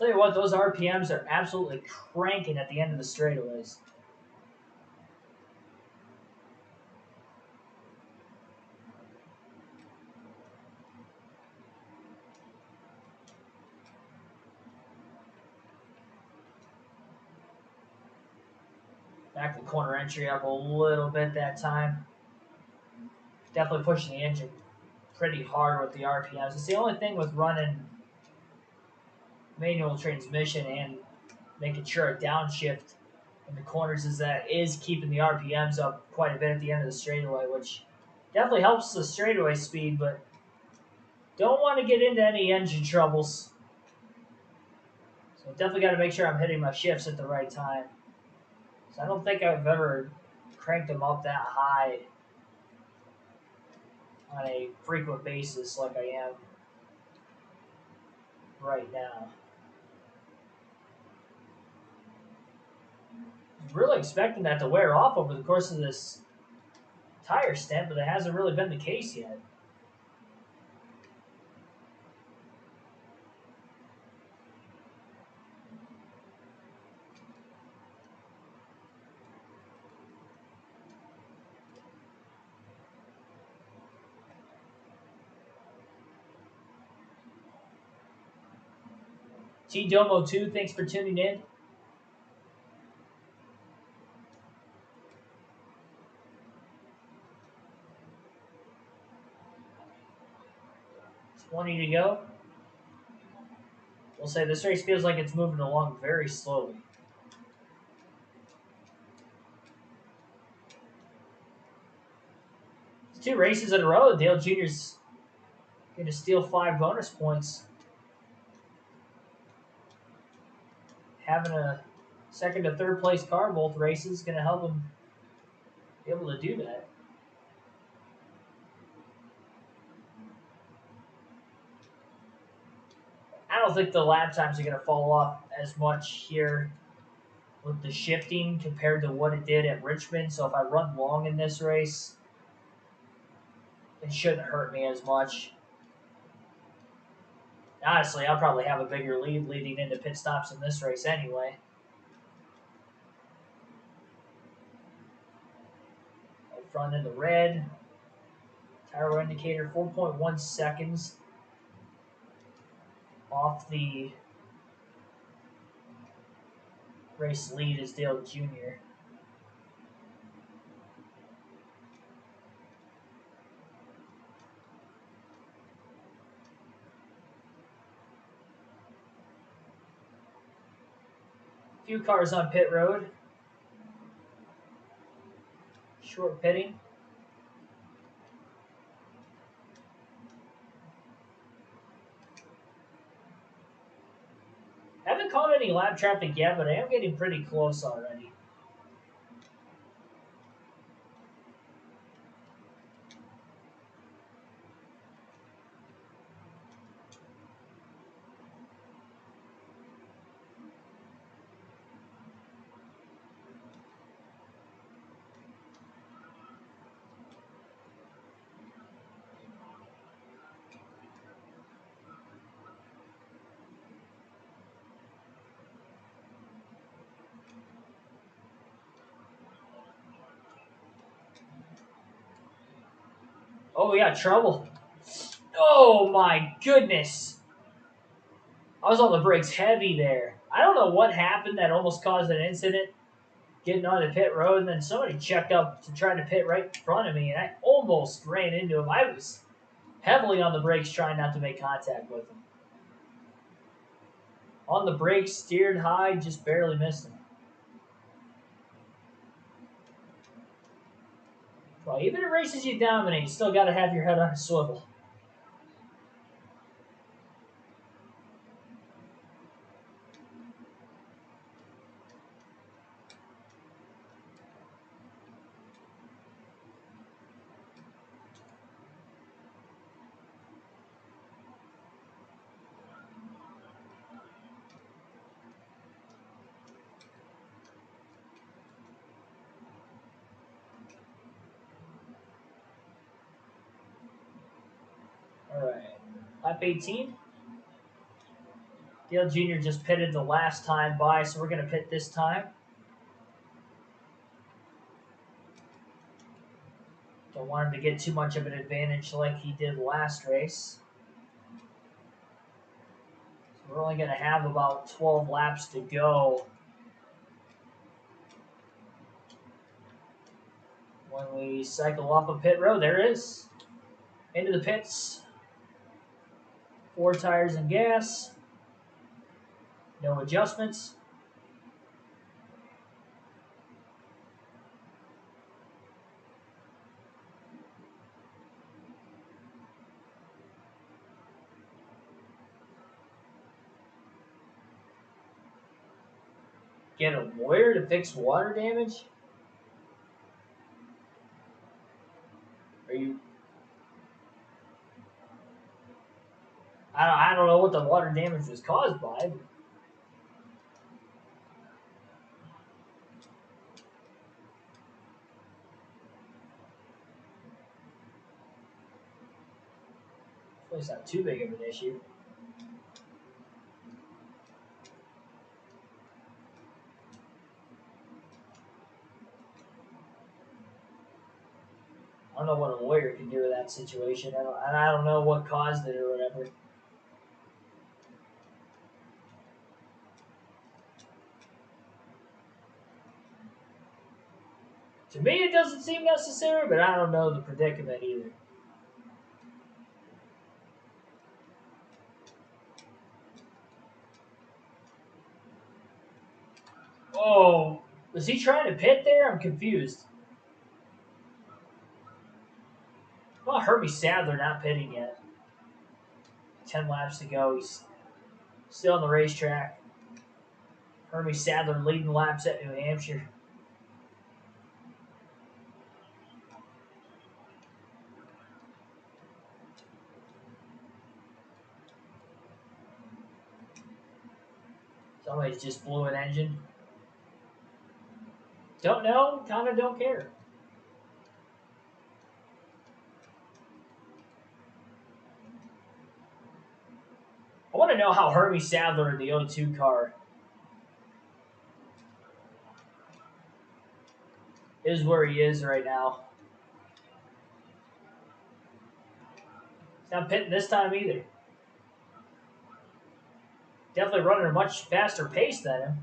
Tell you what, those RPMs are absolutely cranking at the end of the straightaways. Back the corner entry up a little bit that time. Definitely pushing the engine pretty hard with the RPMs. It's the only thing with running manual transmission and making sure a downshift in the corners is keeping the RPMs up quite a bit at the end of the straightaway, which definitely helps the straightaway speed, but don't want to get into any engine troubles. So definitely got to make sure I'm hitting my shifts at the right time. So I don't think I've ever cranked them up that high on a frequent basis like I am right now. I was really expecting that to wear off over the course of this tire stint, but it hasn't really been the case yet. T Domo 2, thanks for tuning in. It's 20 to go. We'll say this race feels like it's moving along very slowly. It's 2 races in a row. Dale Jr.'s going to steal 5 bonus points. Having a second to third place car both races is going to help him be able to do that. I don't think the lap times are going to fall off as much here with the shifting compared to what it did at Richmond. So if I run long in this race, it shouldn't hurt me as much. Honestly, I'll probably have a bigger lead leading into pit stops in this race anyway. Front in the red. Tire wear indicator 4.1 seconds off the race lead is Dale Jr. Few cars on pit road. Short pitting. Haven't caught any lap traffic yet, but I am getting pretty close already. Oh, we got trouble. Oh my goodness. I was on the brakes heavy there. I don't know what happened that almost caused an incident getting on the pit road, and then somebody checked up to try to pit right in front of me, and I almost ran into him. I was heavily on the brakes trying not to make contact with him. On the brakes, steered high, just barely missed him. Well, even in races you dominate, you still got to have your head on a swivel. All right, lap 18. Dale Jr. just pitted the last time by, so we're going to pit this time. Don't want him to get too much of an advantage like he did last race. So we're only going to have about 12 laps to go when we cycle off of pit road. There it is. Into the pits. 4 tires and gas. No adjustments. Get a lawyer to fix water damage? Are you... I don't know what the water damage was caused by. It's not too big of an issue. I don't know what a lawyer can do with that situation. I don't know what caused it or whatever. To me, it doesn't seem necessary, but I don't know the predicament either. Oh, was he trying to pit there? I'm confused. Well, Herbie Sadler not pitting yet. 10 laps to go. He's still on the racetrack. Herbie Sadler leading laps at New Hampshire. Somebody's just blew an engine. Don't know, kind of don't care. I want to know how Herbie Sadler in the 02 car is where he is right now. He's not pitting this time either. Definitely running a much faster pace than him.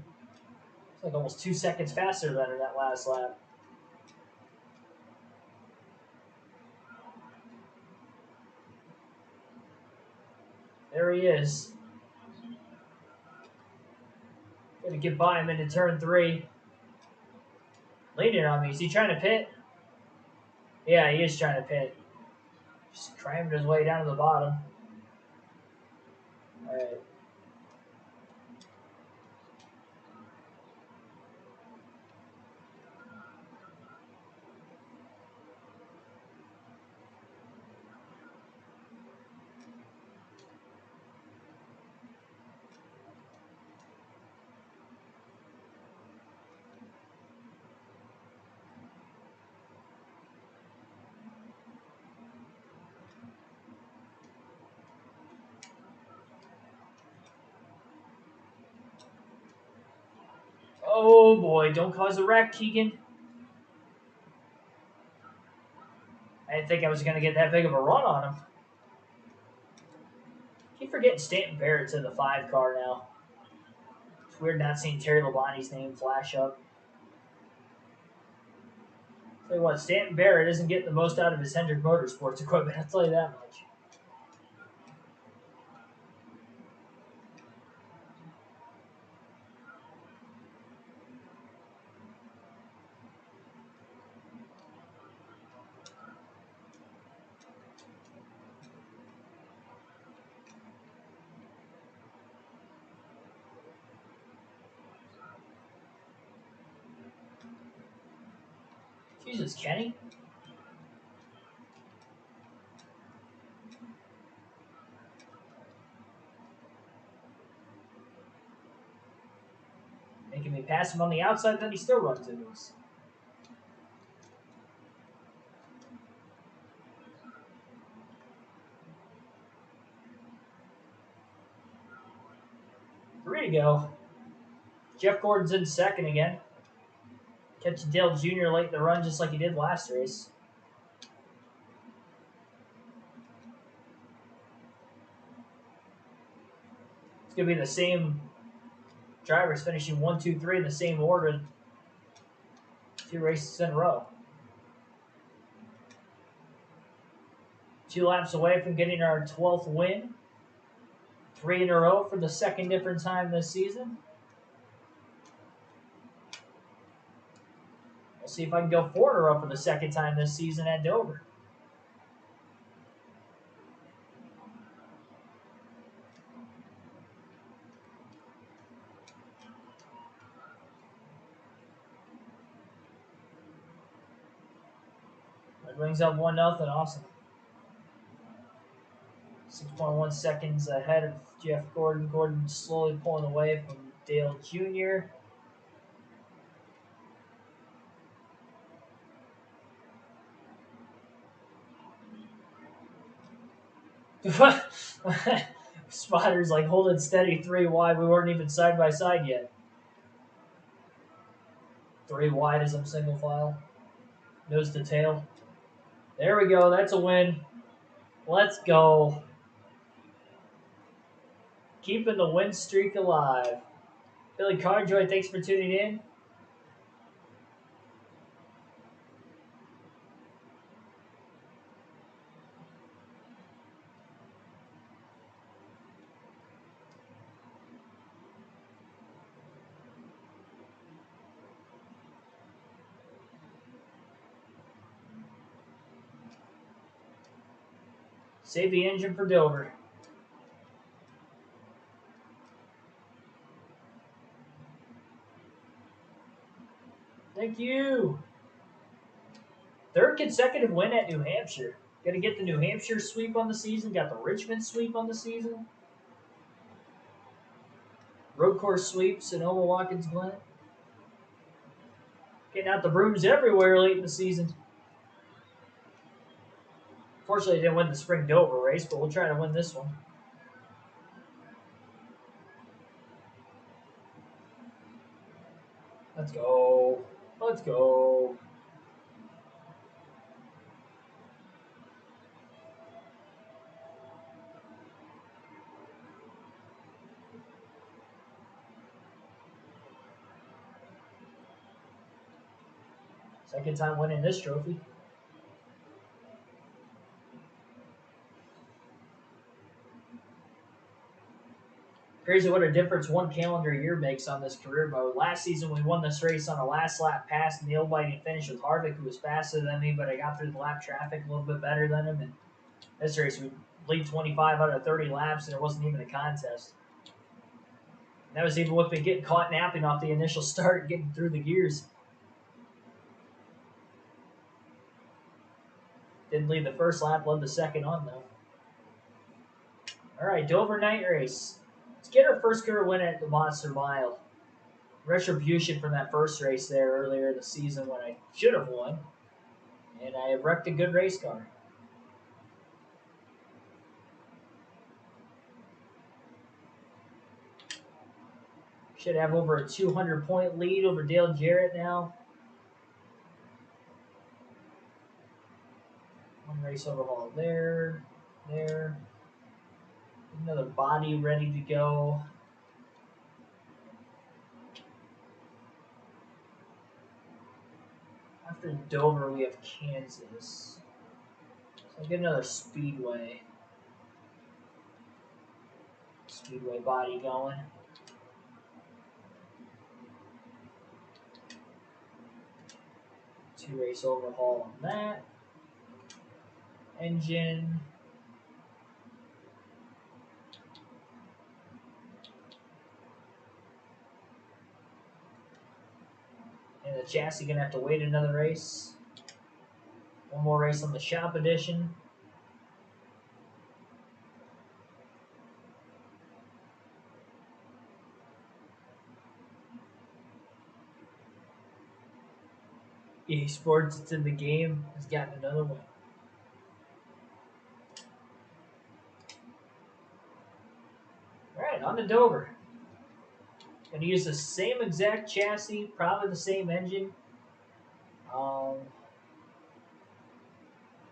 It's like almost 2 seconds faster than in that last lap. There he is. Gonna get by him into turn 3. Leaning on me. Is he trying to pit? Yeah, he is trying to pit. Just cramming his way down to the bottom. Alright. Oh boy, don't cause a wreck, Keegan. I didn't think I was going to get that big of a run on him. Keep forgetting Stanton Barrett's in the 5 car now. It's weird not seeing Terry Labonte's name flash up. Tell you what, Stanton Barrett isn't getting the most out of his Hendrick Motorsports equipment, I'll tell you that much. Jesus, Kenny? Making me pass him on the outside, then he still runs into us. 3 to go. Jeff Gordon's in second again. Catching Dale Jr. late in the run just like he did last race. It's going to be the same drivers finishing 1, 2, 3 in the same order. 2 races in a row. 2 laps away from getting our 12th win. 3 in a row for the second different time this season. We'll see if I can go 4 in a row for the second time this season at Dover. Red Wings up 1-0. Awesome. 6.1 seconds ahead of Jeff Gordon. Gordon slowly pulling away from Dale Jr. Spotter's like holding steady 3 wide. We weren't even side by side yet. 3 wide as I'm single file. Nose to tail. There we go. That's a win. Let's go. Keeping the win streak alive. Billy Carjoy, thanks for tuning in. Save the engine for Dover. Thank you. 3rd consecutive win at New Hampshire. Got to get the New Hampshire sweep on the season. Got the Richmond sweep on the season. Road course sweeps in Omaha Watkins Glen. Getting out the brooms everywhere late in the season. Fortunately, I didn't win the Spring Dover race, but we'll try to win this one. Let's go. Let's go. Second time winning this trophy. Crazy what a difference one calendar year makes on this career mode. Last season, we won this race on a last lap pass, nail-biting finish with Harvick, who was faster than me, but I got through the lap traffic a little bit better than him. And this race, we lead 25 out of 30 laps, and it wasn't even a contest. And that was even with me getting caught napping off the initial start, getting through the gears. Didn't lead the first lap, led the second on, though. All right, Dover night race. Let's get our first career win at the Monster Mile. Retribution from that first race there earlier this season when I should have won. And I wrecked a good race car. Should have over a 200-point lead over Dale Jarrett now. One race overhaul there. Another body ready to go. After Dover, we have Kansas. So I'll get another Speedway body going. Two race overhaul on that. Engine. And the chassis gonna have to wait another race. One more race on the shop edition. EA Sports, it's in the game, has gotten another one. Alright, on to Dover. Going to use the same exact chassis, probably the same engine. Um,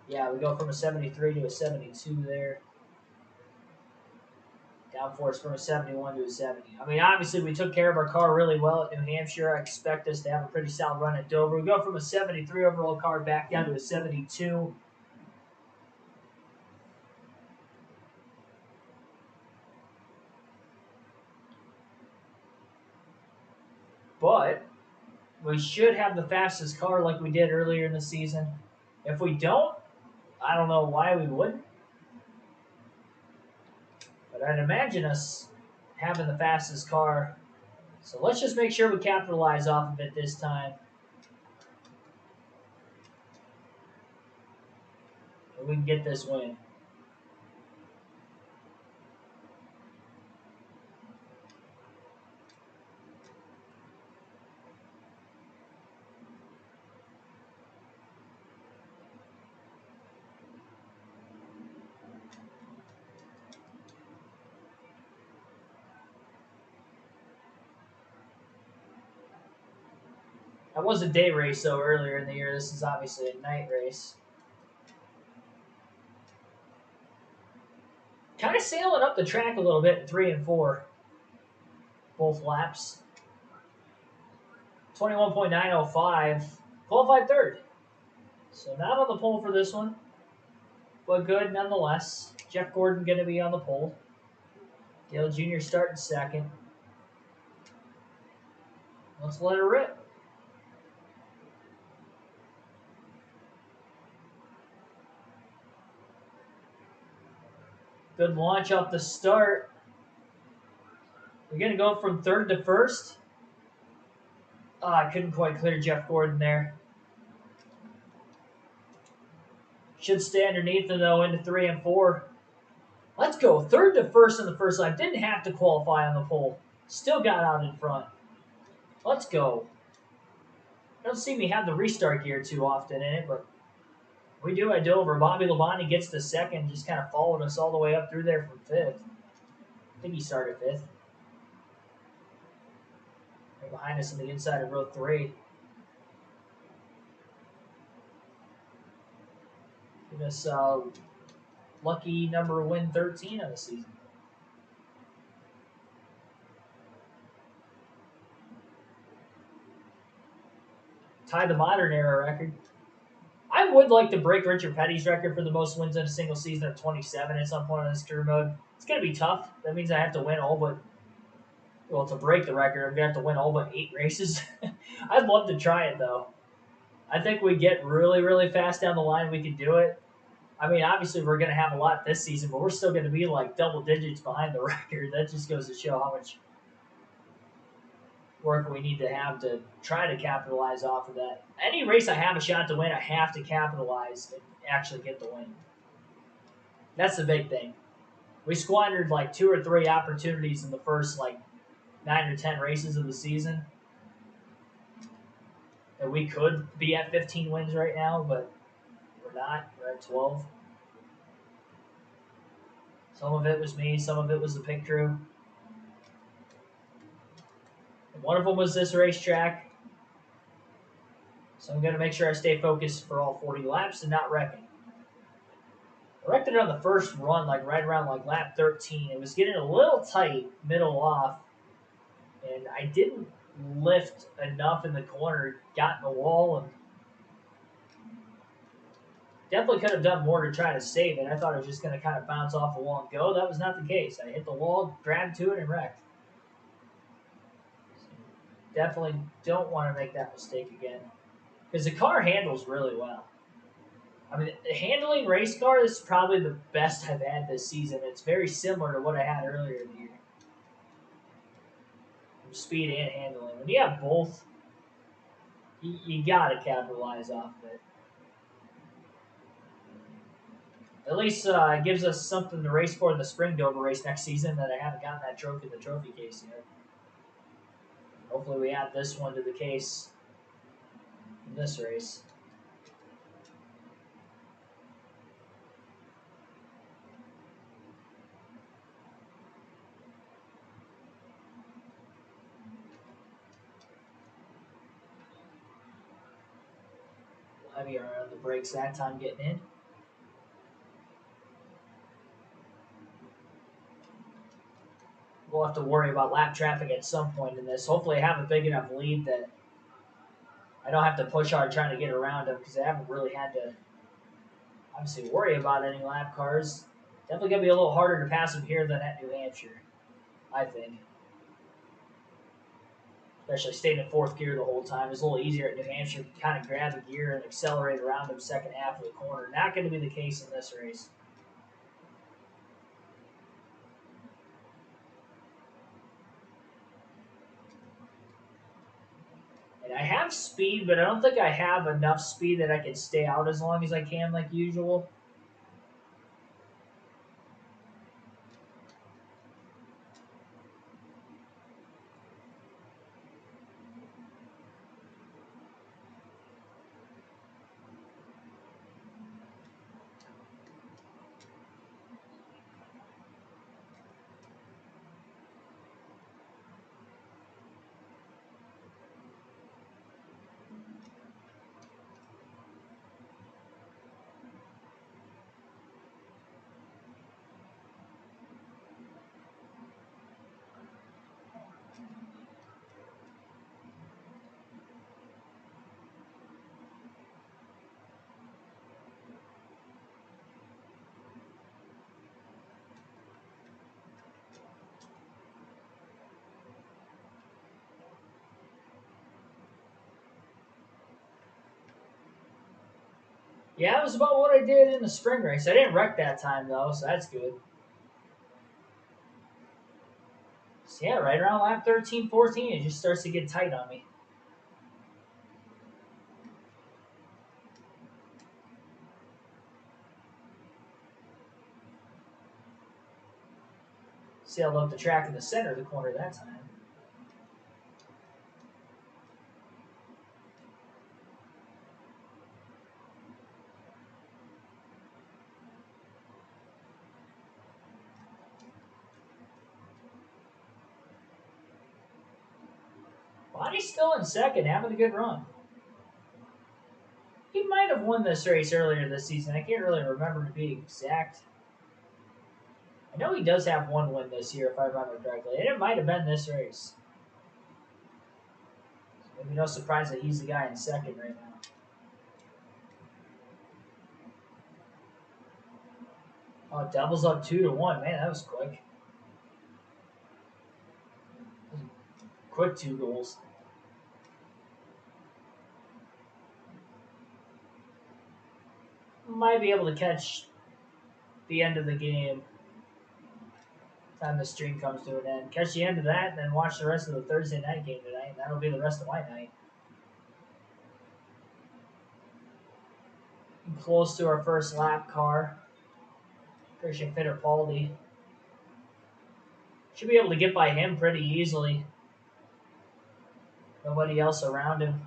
yeah, we go from a 73 to a 72 there. Downforce from a 71 to a 70. I mean, obviously, we took care of our car really well at New Hampshire. I expect us to have a pretty solid run at Dover. We go from a 73 overall car back down to a 72. But we should have the fastest car like we did earlier in the season. If we don't, I don't know why we wouldn't. But I'd imagine us having the fastest car. So let's just make sure we capitalize off of it this time. And we can get this win. That was a day race, though, earlier in the year. This is obviously a night race. Kind of sailing up the track a little bit in 3 and 4. Both laps. 21.905. Qualified third. So not on the pole for this one. But good nonetheless. Jeff Gordon going to be on the pole. Dale Jr. starting second. Let's let her rip. Good launch off the start. We're going to go from third to first. Oh, I couldn't quite clear Jeff Gordon there. Should stay underneath him, though, into 3 and 4. Let's go. Third to first in the first lap. Didn't have to qualify on the pole. Still got out in front. Let's go. I don't see me have the restart gear too often in it, but we do at Dover. Bobby Labonte gets the second, just kind of followed us all the way up through there from fifth. I think he started fifth. Right behind us on the inside of row 3. Give us lucky number win 13 of the season. Tie the modern era record. I would like to break Richard Petty's record for the most wins in a single season of 27 at some point in this career mode. It's going to be tough. That means I have to win all but, well, to break the record, I'm going to have to win all but 8 races. I'd love to try it, though. I think we get really, really fast down the line, we can do it. I mean, obviously, we're going to have a lot this season, but we're still going to be like double digits behind the record. That just goes to show how much work we need to have to try to capitalize off of that. Any race I have a shot to win, I have to capitalize and actually get the win. That's the big thing. We squandered like 2 or 3 opportunities in the first like 9 or 10 races of the season. And we could be at 15 wins right now, but we're not. We're at 12. Some of it was me. Some of it was the pit crew. And one of them was this racetrack. So I'm going to make sure I stay focused for all 40 laps and not wrecking. I wrecked it on the first run, like right around like lap 13. It was getting a little tight, middle off. And I didn't lift enough in the corner, got in the wall, and definitely could have done more to try to save it. I thought it was just going to kind of bounce off the wall and go. That was not the case. I hit the wall, grabbed to it, and wrecked. Definitely don't want to make that mistake again. Because the car handles really well. I mean, the handling race car is probably the best I've had this season. It's very similar to what I had earlier in the year. From speed and handling. When you have both, you got to capitalize off of it. At least it gives us something to race for in the spring Dover race next season that I haven't gotten that trophy in the trophy case yet. Hopefully we add this one to the case in this race. Heavier on the brakes that time getting in. We'll have to worry about lap traffic at some point in this. Hopefully I have a big enough lead that I don't have to push hard trying to get around them because I haven't really had to obviously worry about any lap cars. Definitely going to be a little harder to pass them here than at New Hampshire, I think. Especially staying in fourth gear the whole time. It's a little easier at New Hampshire to kind of grab a gear and accelerate around them second half of the corner. Not going to be the case in this race. And I have speed, but I don't think I have enough speed that I can stay out as long as I can like usual. Yeah, it was about what I did in the spring race. I didn't wreck that time, though, so that's good. So yeah, right around lap 13, 14, it just starts to get tight on me. Sailed up the track in the center of the corner that time. Bonnie's still in second, having a good run. He might have won this race earlier this season. I can't really remember to be exact. I know he does have one win this year, if I remember correctly. And it might have been this race. So maybe no surprise that he's the guy in second right now. Oh, doubles up 2-1. Man, that was quick. Quick 2 goals. Might be able to catch the end of the game. Time the stream comes to an end. Catch the end of that and then watch the rest of the Thursday night game tonight. And that'll be the rest of my night. Close to our first lap car. Christian Fittipaldi. Should be able to get by him pretty easily. Nobody else around him.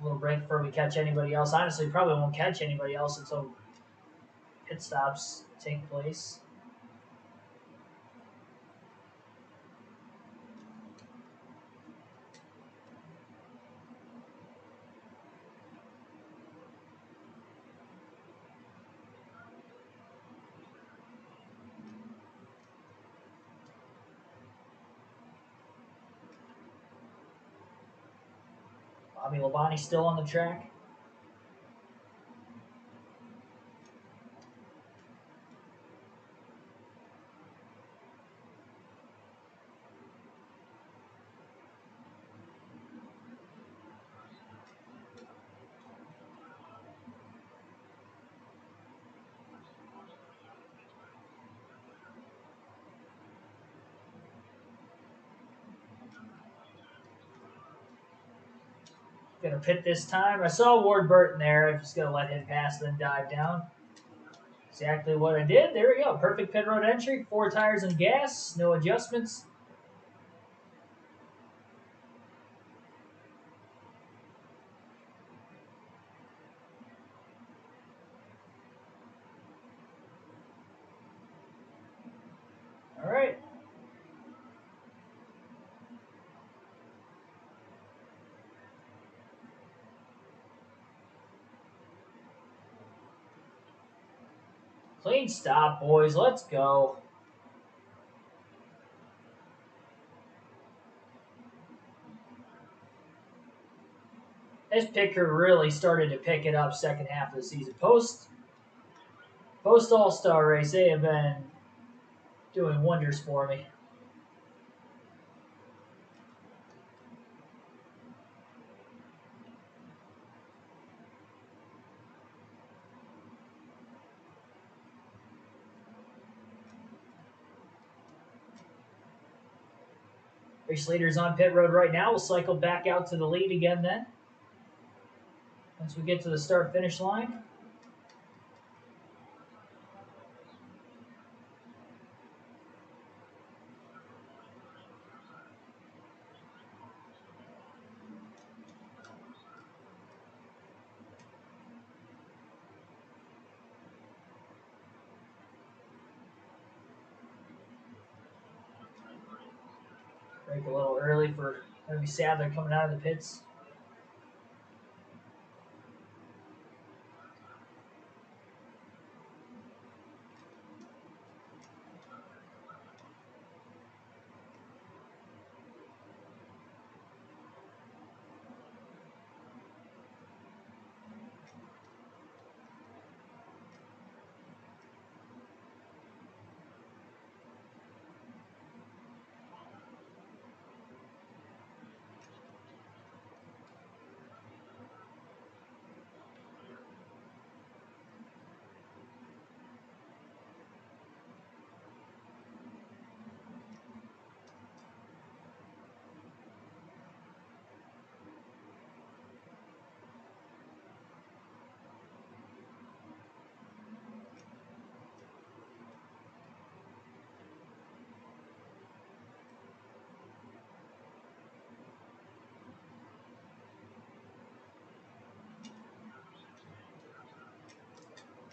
A little break before we catch anybody else. Honestly, probably won't catch anybody else until pit stops take place. Bobby Labonte still on the track. Gonna pit this time. I saw Ward Burton there. I'm just gonna let him pass, then dive down. Exactly what I did. There we go. Perfect pit road entry. 4 tires and gas. No adjustments. All right. Clean stop, boys. Let's go. This picker really started to pick it up second half of the season. Post All-Star race, they have been doing wonders for me. Race leader's on pit road right now. We'll cycle back out to the lead again then. Once we get to the start-finish line. Break a little early for Heavy Sadler coming out of the pits.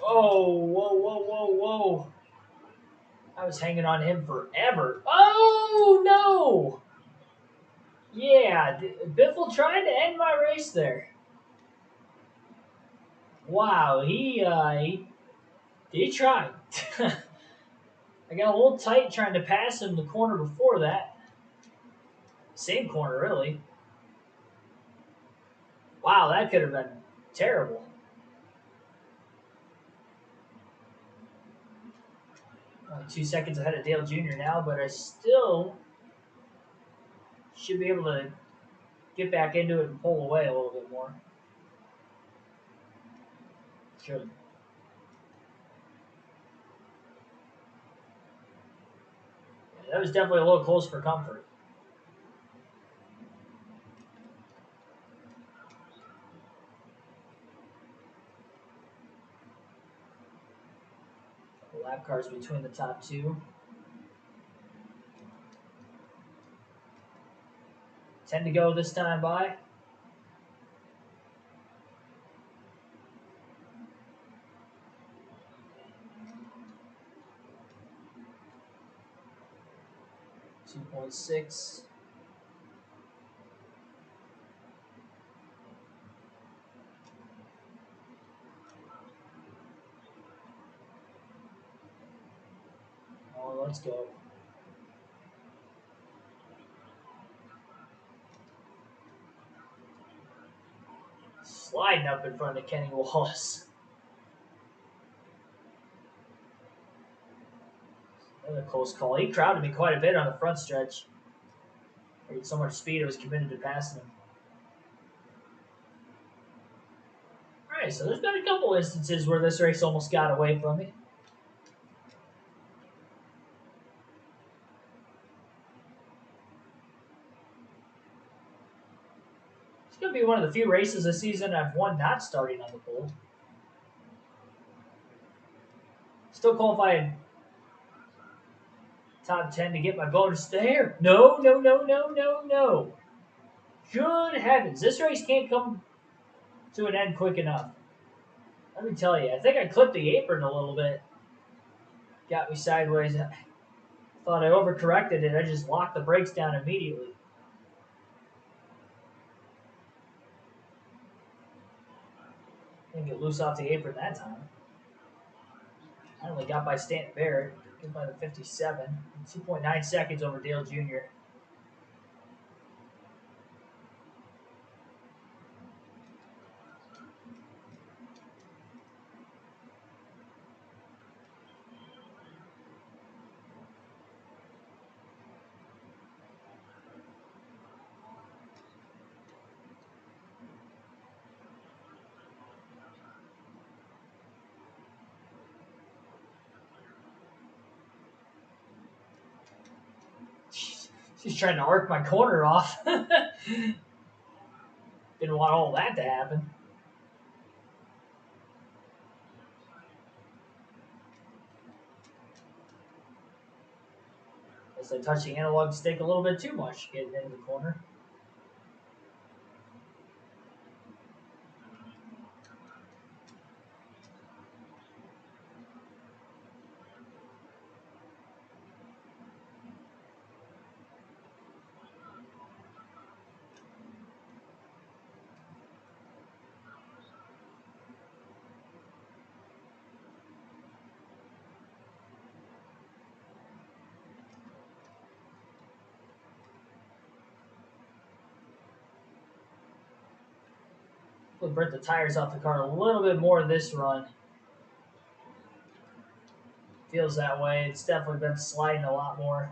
Oh, whoa. I was hanging on him forever. Oh, no! Yeah, Biffle tried to end my race there. Wow, he tried. I got a little tight trying to pass him the corner before that. Same corner, really. Wow, that could have been terrible. 2 seconds ahead of Dale Jr. now, but I still should be able to get back into it and pull away a little bit more. Should. Yeah, that was definitely a little close for comfort. Lap cars between the top two. 10 to go this time by. .6. Oh, let's go. Sliding up in front of Kenny Wallace. Another close call. He crowded me quite a bit on the front stretch. He had so much speed, I was committed to passing him. Alright, so there's been a couple instances where this race almost got away from me. It's going to be one of the few races this season I've won not starting on the pole. Still qualified top 10 to get my bonus there. No. Good heavens. This race can't come to an end quick enough. Let me tell you, I think I clipped the apron a little bit. Got me sideways. Thought I overcorrected it. I just locked the brakes down immediately. Didn't get loose off the apron that time. Finally got by Stanton Barrett. Good by the 57. 2.9 seconds over Dale Jr. She's trying to arc my corner off. Didn't want all that to happen. As I touch the analog stick a little bit too much, getting into the corner. We'll burn the tires off the car a little bit more this run. Feels that way. It's definitely been sliding a lot more.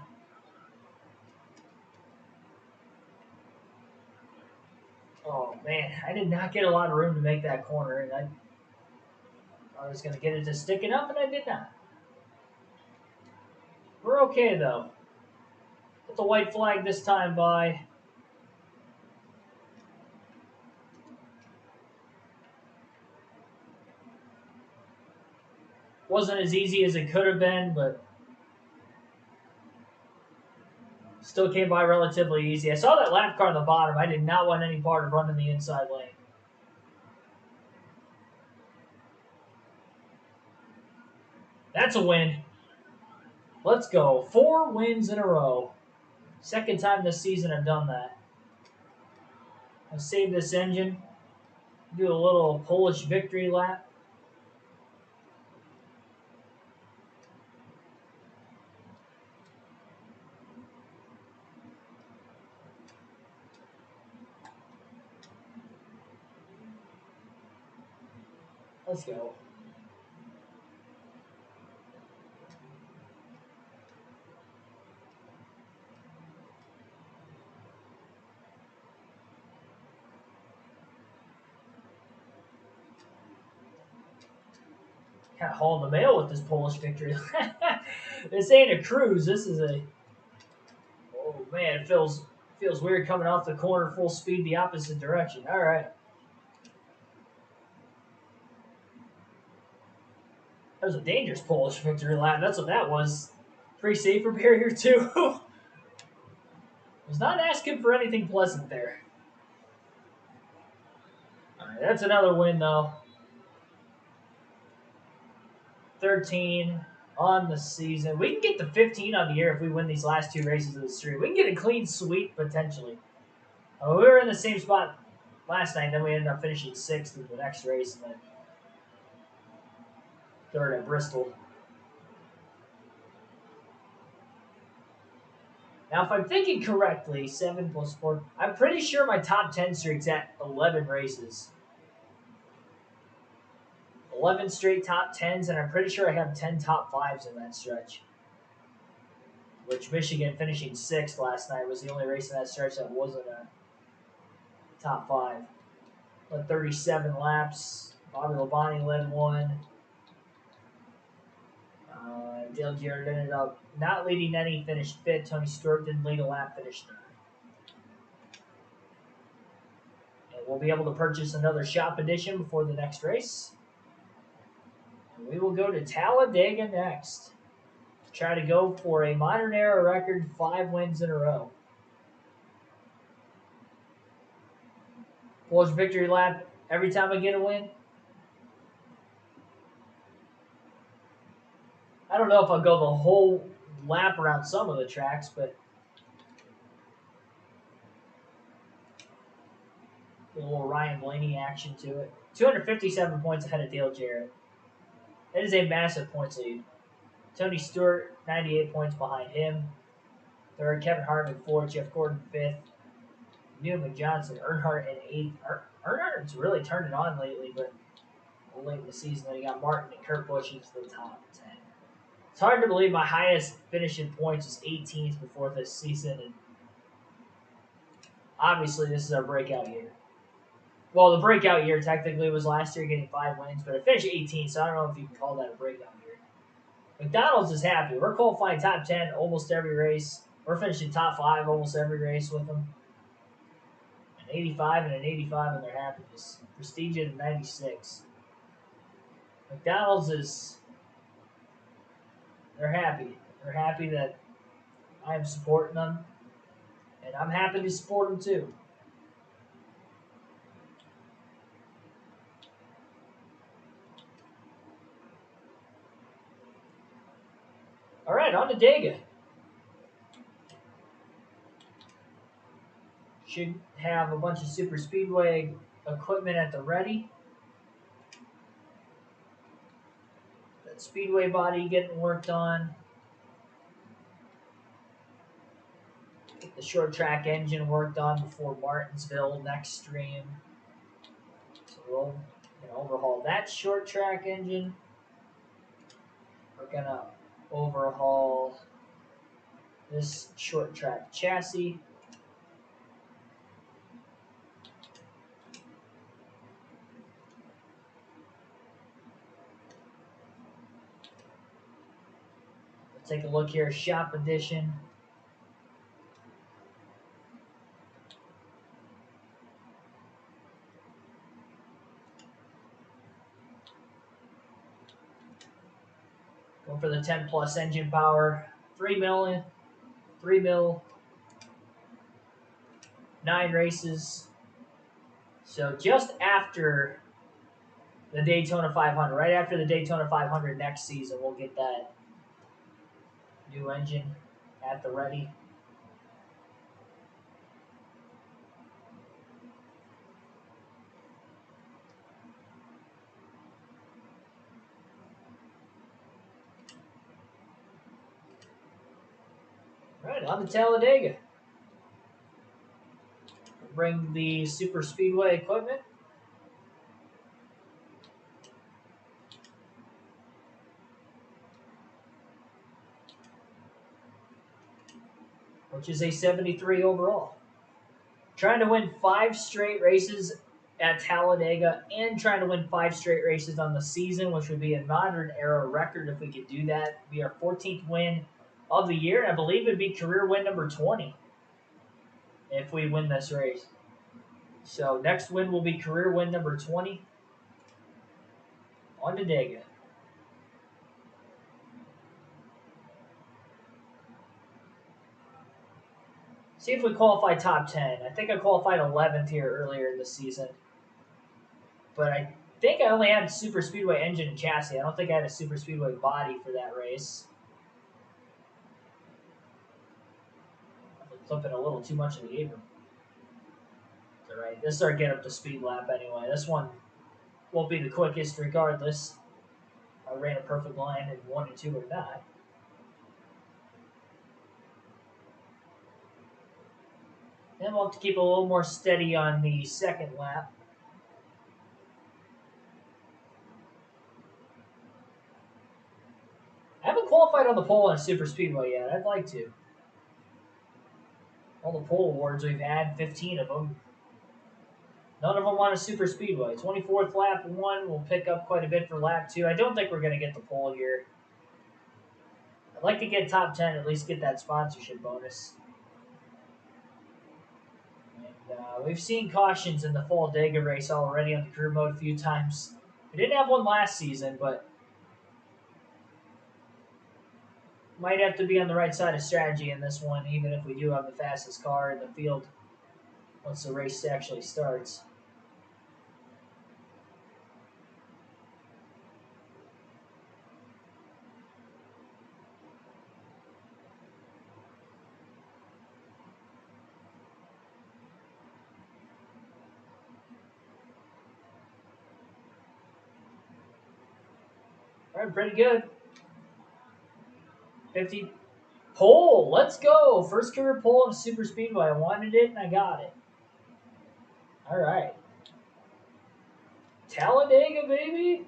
Oh man, I did not get a lot of room to make that corner, and I was going to get it to sticking up, and I did not. We're okay though. Put the white flag this time by. Wasn't as easy as it could have been, but still came by relatively easy. I saw that lap car on the bottom. I did not want any part of running the inside lane. That's a win. Let's go. 4 wins in a row. Second time this season I've done that. I'll save this engine. Do a little Polish victory lap. Let's go. Kind of hauling the mail with this Polish victory. This ain't a cruise. This is a. Oh man, it feels weird coming off the corner full speed the opposite direction. All right. That was a dangerous Polish victory lap. That's what that was. Pretty safer barrier too. Was not asking for anything pleasant there. All right, that's another win though. 13 on the season. We can get to 15 on the year if we win these last 2 races of the streak. We can get a clean sweep potentially. We were in the same spot last night, then we ended up finishing 6th in the next race, and then 3rd at Bristol. Now, if I'm thinking correctly, 7 plus 4, I'm pretty sure my top 10 streak's at 11 races. 11 straight top 10s, and I'm pretty sure I have 10 top 5s in that stretch. Which Michigan finishing 6th last night was the only race in that stretch that wasn't a top 5. Led 37 laps. Bobby Labonte led 1. Dale Jarrett ended up not leading any, finished 5th. Tony Stewart didn't lead a lap, finished 3rd. And we'll be able to purchase another shop edition before the next race. And we will go to Talladega next. Try to go for a modern era record 5 wins in a row. Polish victory lap every time I get a win. I don't know if I'll go the whole lap around some of the tracks, but a little Ryan Blaney action to it. 257 points ahead of Dale Jarrett. It is a massive points lead. Tony Stewart, 98 points behind him. Third, Kevin Harvick fourth, Jeff Gordon fifth, Newman Johnson, Earnhardt in eighth. Earnhardt's really turned it on lately, but late in the season, then you got Martin and Kurt Busch into the top 10. It's hard to believe my highest finish in points was 18th before this season, and obviously this is our breakout year. Well, the breakout year technically was last year getting 5 wins, but I finished 18th, so I don't know if you can call that a breakout year. McDonald's is happy. We're qualifying top 10 almost every race. We're finishing top 5 almost every race with them. An 85 and an 85, and they're happy. Just Prestige at 96. McDonald's is, they're happy. They're happy that I am supporting them, and I'm happy to support them too. All right, on to Dega. Should have a bunch of super speedway equipment at the ready. That speedway body getting worked on. Get the short track engine worked on before Martinsville next stream. So we'll overhaul that short track engine. We're gonna overhaul this short track chassis. Let's take a look here, shop edition. Going for the 10 plus engine power, 3 mil, 9 races. So just after the Daytona 500, right after the Daytona 500 next season, we'll get that new engine at the ready. All right, on to Talladega. Bring the super speedway equipment. Which is a 73 overall. Trying to win 5 straight races at Talladega and trying to win 5 straight races on the season, which would be a modern era record if we could do that. It'd be our 14th win of the year, and I believe it'd be career win number 20 if we win this race. So next win will be career win number 20 on to Dega. See if we qualify top 10. I think I qualified 11th here earlier in the season. But I think I only had a super speedway engine and chassis. I don't think I had a super speedway body for that race. I'm flipping a little too much of the apron. All right, this is our get up to speed lap anyway. This one won't be the quickest regardless. I ran a perfect line in 1 and 2 or not. And we'll have to keep a little more steady on the second lap. I haven't qualified on the pole in a super speedway yet. I'd like to. All the pole awards we've had, 15 of them. None of them on a super speedway. 24th lap 1 will pick up quite a bit for lap 2. I don't think we're going to get the pole here. I'd like to get top 10, at least get that sponsorship bonus. And we've seen cautions in the fall Dega race already on the career mode a few times. We didn't have one last season, but might have to be on the right side of strategy in this one, even if we do have the fastest car in the field once the race actually starts. All right, pretty good. 50 pole. Let's go. First career pole of Super Speedway. I wanted it and I got it. All right. Talladega, baby.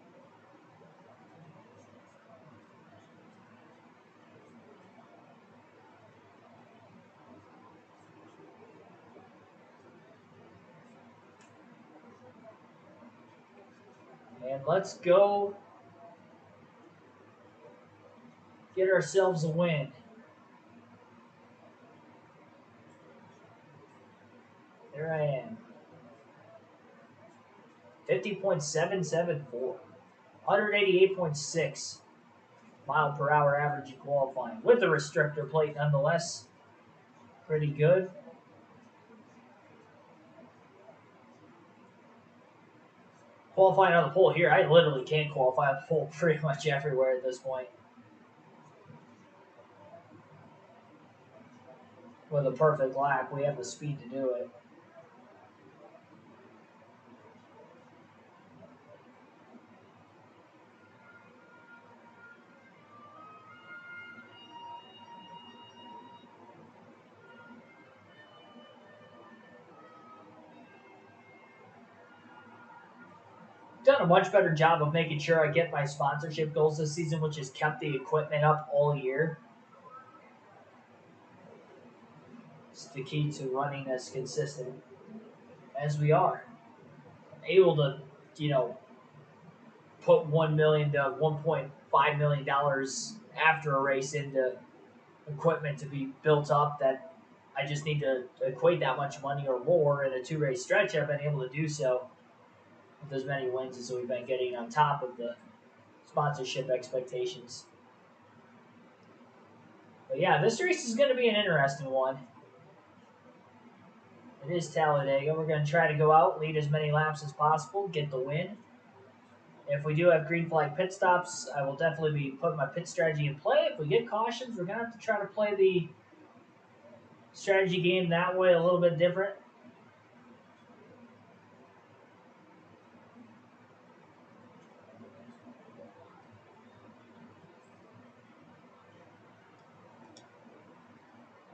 And let's go get ourselves a win. There I am. 50.774. 188.6 mile per hour average in qualifying. With a restrictor plate nonetheless. Pretty good. Qualifying on the pole here. I literally can't qualify on the pole pretty much everywhere at this point. With a perfect lap, we have the speed to do it. Done a much better job of making sure I get my sponsorship goals this season, which has kept the equipment up all year. It's the key to running as consistent as we are. Able to, put $1 million to $1.5 million after a race into equipment to be built up that I just need to equate that much money or more in a 2-race stretch. I've been able to do so with as many wins as we've been getting on top of the sponsorship expectations. But yeah, this race is going to be an interesting one. It is Talladega. We're going to try to go out, lead as many laps as possible, get the win. If we do have green flag pit stops, I will definitely be putting my pit strategy in play. If we get cautions, we're going to have to try to play the strategy game that way a little bit different.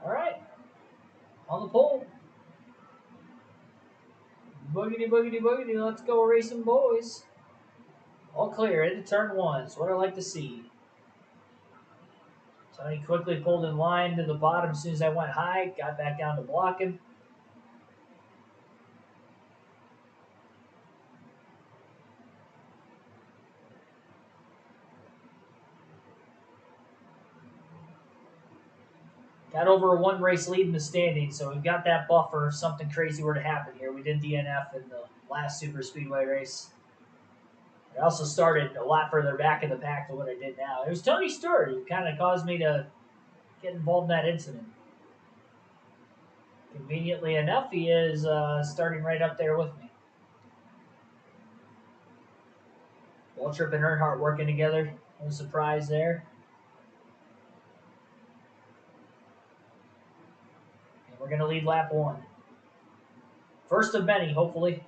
All right. On the pole. Boogity, boogity, boogity. Let's go racing, boys. All clear into turn 1. That's what I like to see. Tony quickly pulled in line to the bottom as soon as I went high. Got back down to block him. Got over a 1-race lead in the standings, so we've got that buffer if something crazy were to happen here. We did DNF in the last Super Speedway race. I also started a lot further back in the pack than what I did now. It was Tony Stewart who kind of caused me to get involved in that incident. Conveniently enough, he is starting right up there with me. Waltrip and Earnhardt working together. No surprise there. And we're going to lead lap 1. First of many, hopefully.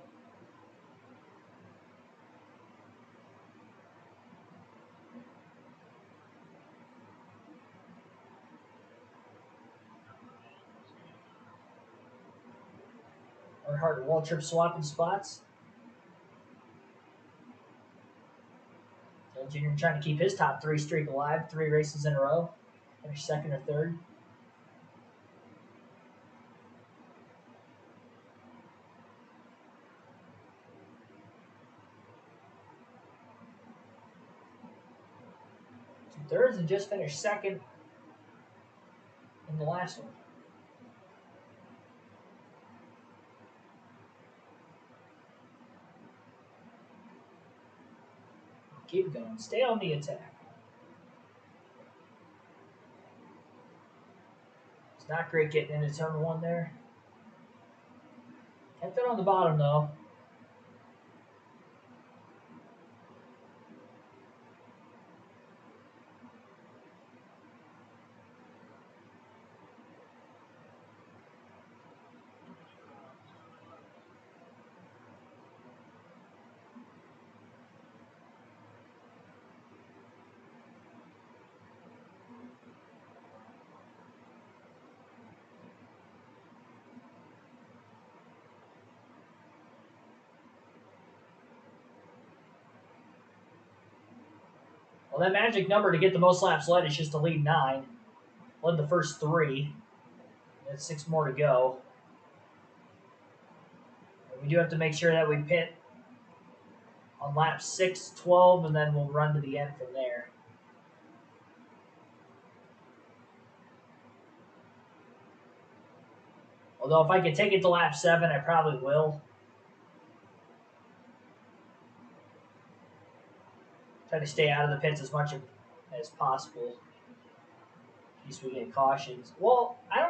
Earnhardt and Waltrip swapping spots. Dale Jr. trying to keep his top 3 streak alive. 3 races in a row. Finish 2nd or 3rd. Thirds and just finished 2nd in the last one. Keep going. Stay on the attack. It's not great getting into turn 1 there. Kept it on the bottom though. Well, that magic number to get the most laps led is just to lead 9. Led the first 3. There's 6 more to go. And we do have to make sure that we pit on lap 6, 12, and then we'll run to the end from there. Although if I could take it to lap 7, I probably will. Try to stay out of the pits as much as possible. In case we get cautions. Well, I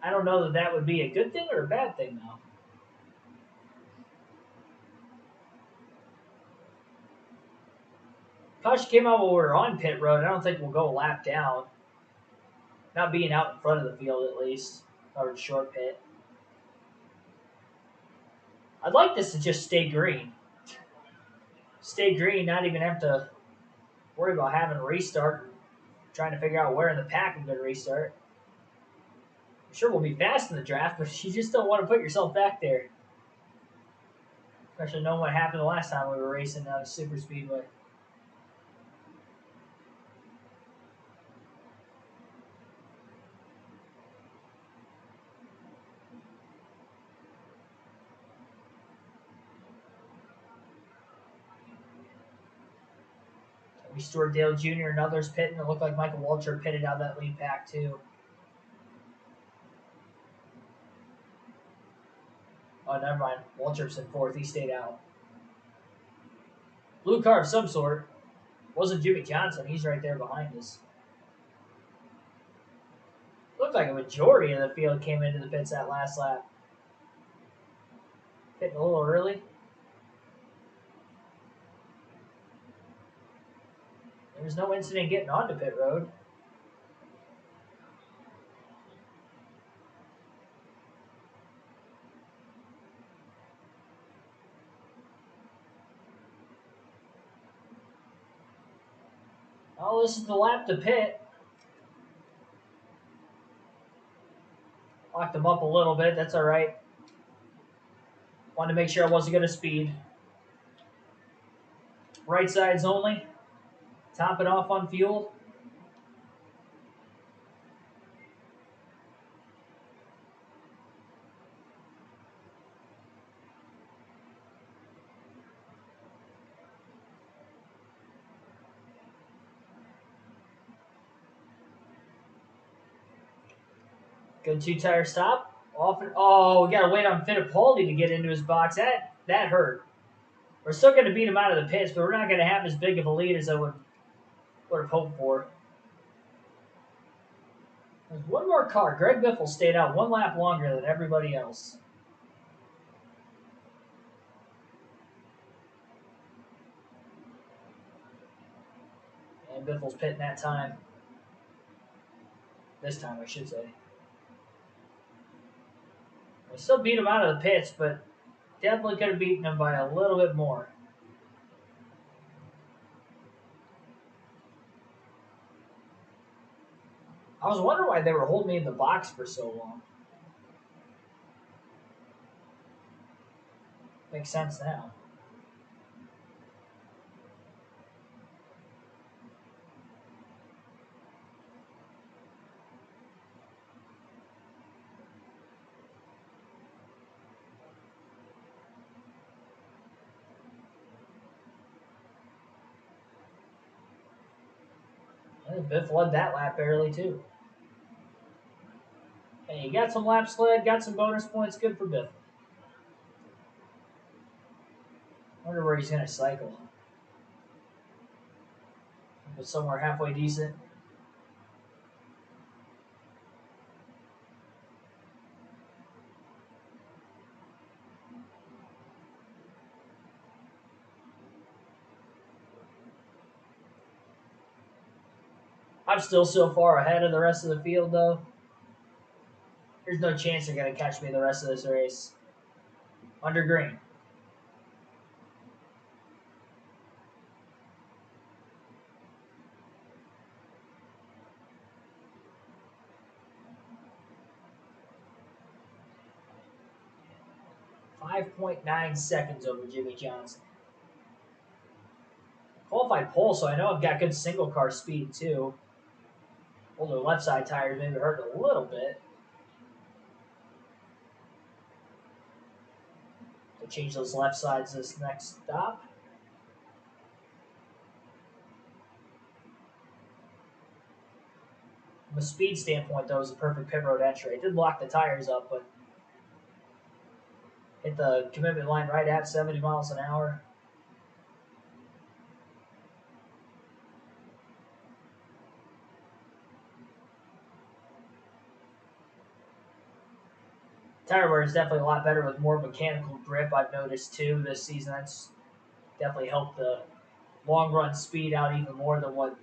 don't know that would be a good thing or a bad thing, though. Caution came out while we were on pit road. I don't think we'll go a lap down. Not being out in front of the field, at least. Or short pit. I'd like this to just stay green. Stay green, not even have to worry about having a restart. Trying to figure out where in the pack I'm going to restart. I'm sure we'll be fast in the draft, but you just don't want to put yourself back there. Especially knowing what happened the last time we were racing down a super speedway. We Stuart Dale Jr. and others pitting. It looked like Michael Waltrip pitted out that lead pack too. Oh, never mind. Waltrip's in 4th. He stayed out. Blue car of some sort. Wasn't Jimmy Johnson. He's right there behind us. Looked like a majority of the field came into the pits that last lap. Pitting a little early. There was no incident getting onto pit road. Oh, this is the lap to pit. Locked him up a little bit. That's all right. Wanted to make sure I wasn't going to speed. Right sides only. Top it off on fuel. Good 2-tire stop. Oh, we got to wait on Fittipaldi to get into his box. That hurt. We're still going to beat him out of the pits, but we're not going to have as big of a lead as I would have hoped for. There's one more car. Greg Biffle stayed out 1 lap longer than everybody else. And Biffle's pitting that time. This time, I should say. We still beat him out of the pits, but definitely could have beaten him by a little bit more. I was wondering why they were holding me in the box for so long. Makes sense now. And Biff led that lap barely, too. And he got some laps led, got some bonus points. Good for Biff. Wonder where he's going to cycle. But somewhere halfway decent. I'm still so far ahead of the rest of the field, though. There's no chance they're going to catch me the rest of this race. Under green. .9 seconds over Jimmy Johnson. qualified pole, so I know I've got good single car speed too. Older left side tires maybe hurt a little bit. To change those left sides this next stop. From a speed standpoint, though, it was a perfect pit road entry. It did lock the tires up, but hit the commitment line right at 70 miles an hour. Tire wear is definitely a lot better with more mechanical grip, I've noticed too this season. That's definitely helped the long run speed out even more than what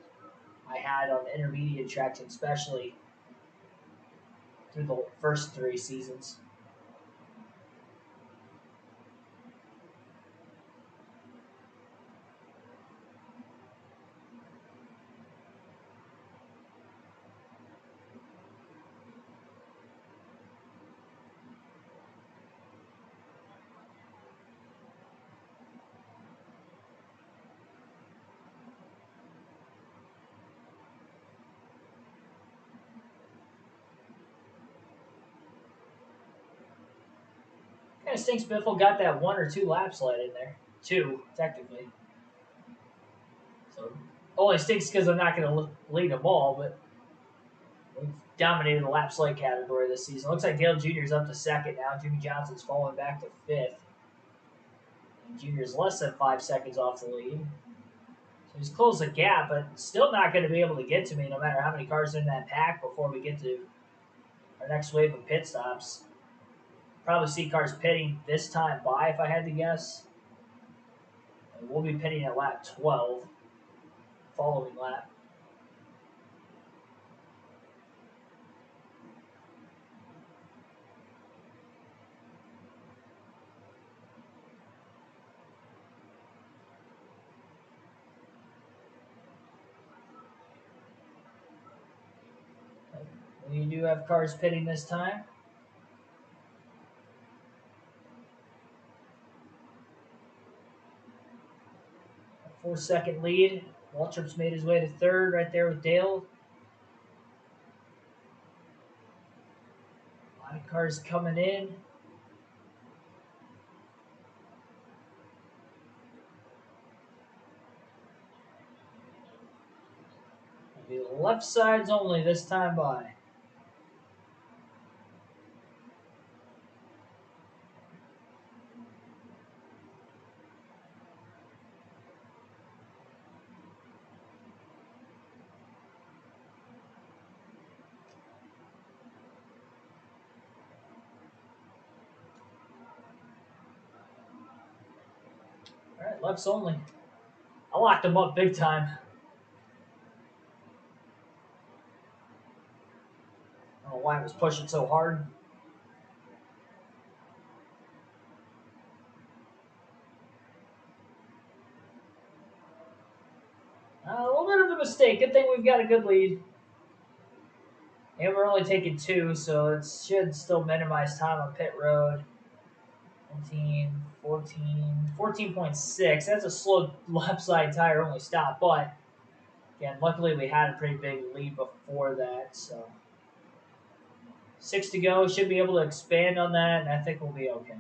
I had on the intermediate tracks, especially through the first 3 seasons. Kind of stinks Biffle got that 1 or 2 lap slide in there. 2, technically. So, only stinks because I'm not going to lead them all, but we've dominated the lap slide category this season. Looks like Dale Jr.'s up to second now. Jimmy Johnson's falling back to fifth. And Jr.'s less than 5 seconds off the lead. So he's closed the gap, but still not going to be able to get to me no matter how many cars are in that pack before we get to our next wave of pit stops. Probably see cars pitting this time by if I had to guess. And we'll be pitting at lap 12, following lap. We do have cars pitting this time. A 4-second lead. Waltrip's made his way to third right there with Dale. A lot of cars coming in. It'll be left sides only this time by. All right, lefts only. I locked them up big time. I don't know why I was pushing so hard. A little bit of a mistake. Good thing we've got a good lead. And we're only taking 2, so it should still minimize time on pit road. 14, 14.6. That's a slow left side tire only stop, but again, luckily we had a pretty big lead before that, so 6 to go. Should be able to expand on that, and I think we'll be okay.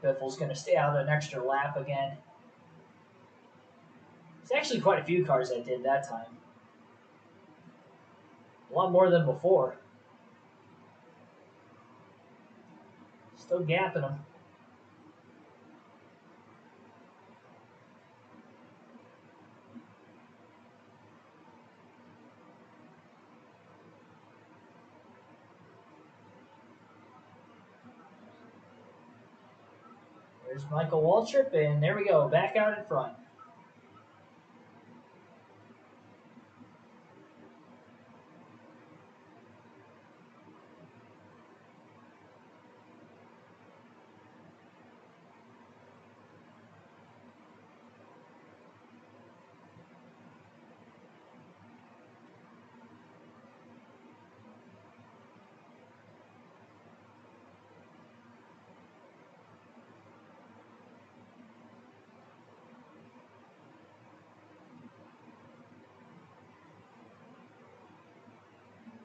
Biffle's going to stay out an extra lap again. There's actually quite a few cars that did that time. A lot more than before. Still gapping them. There's Michael Waltrip, and there we go, back out in front.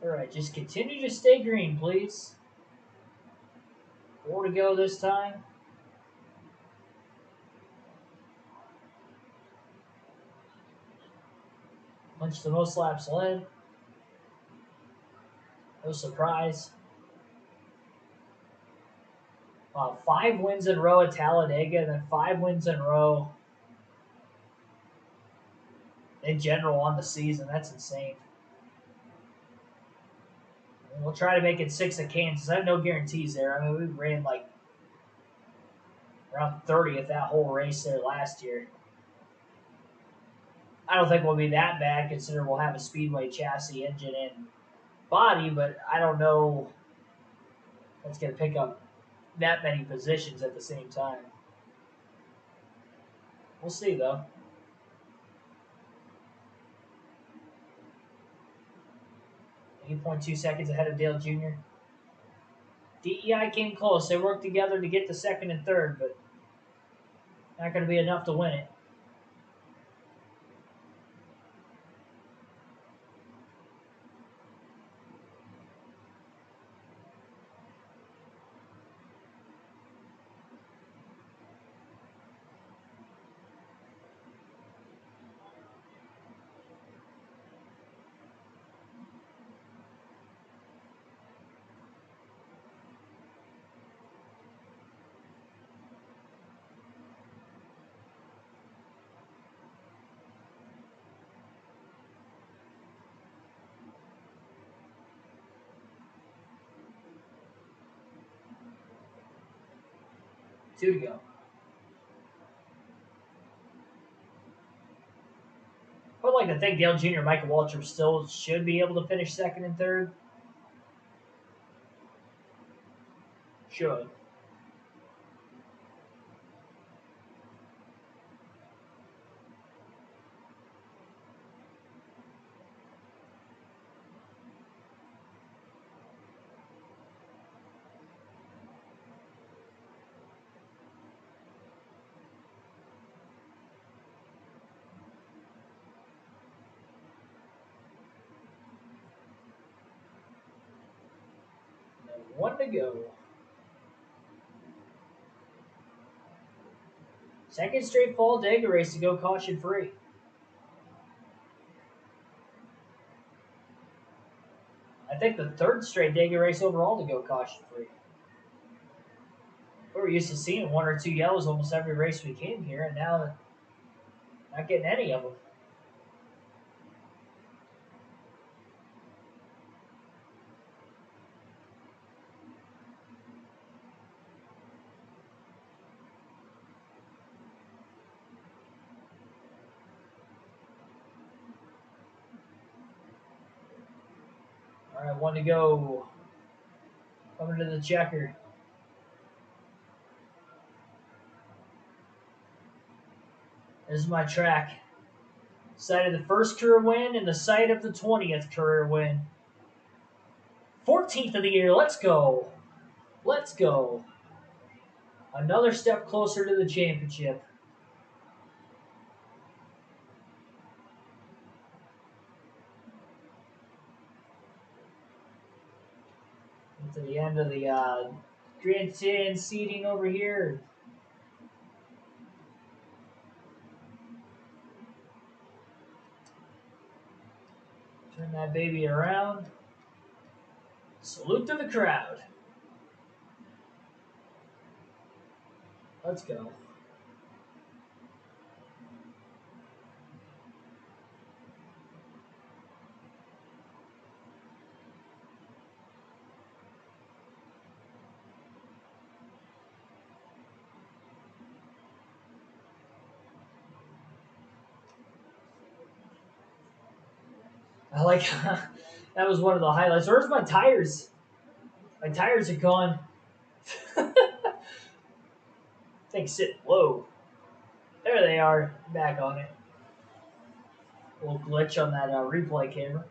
All right, just continue to stay green, please. 4 to go this time. Punch the most laps led. No surprise. 5 wins in a row at Talladega, and then 5 wins in a row in general on the season. That's insane. And we'll try to make it 6 at Kansas. I have no guarantees there. I mean, we ran like around 30th that whole race there last year. I don't think we'll be that bad considering we'll have a Speedway chassis, engine, and body, but I don't know that's going to pick up that many positions at the same time. We'll see, though. 8.2 seconds ahead of Dale Jr. DEI came close. They worked together to get to second and third, but not going to be enough to win it. Two to go. I would like to think Dale Jr. and Michael Waltrip still should be able to finish second and third. Should. And 1 to go. Second straight fall Dega race to go caution free. I think the third straight Dega race overall to go caution free. We were used to seeing 1 or 2 yellows almost every race we came here, and now not getting any of them. All right, 1 to go. Coming to the checker. This is my track. Site of the first career win and the site of the 20th career win. 14th of the year. Let's go. Let's go. Another step closer to the championship. To the end of the grandstand seating over here. Turn that baby around. Salute to the crowd. Let's go. I like that was one of the highlights. Where's my tires? My tires are gone. Things sitting low. There they are. Back on it. A little glitch on that replay camera.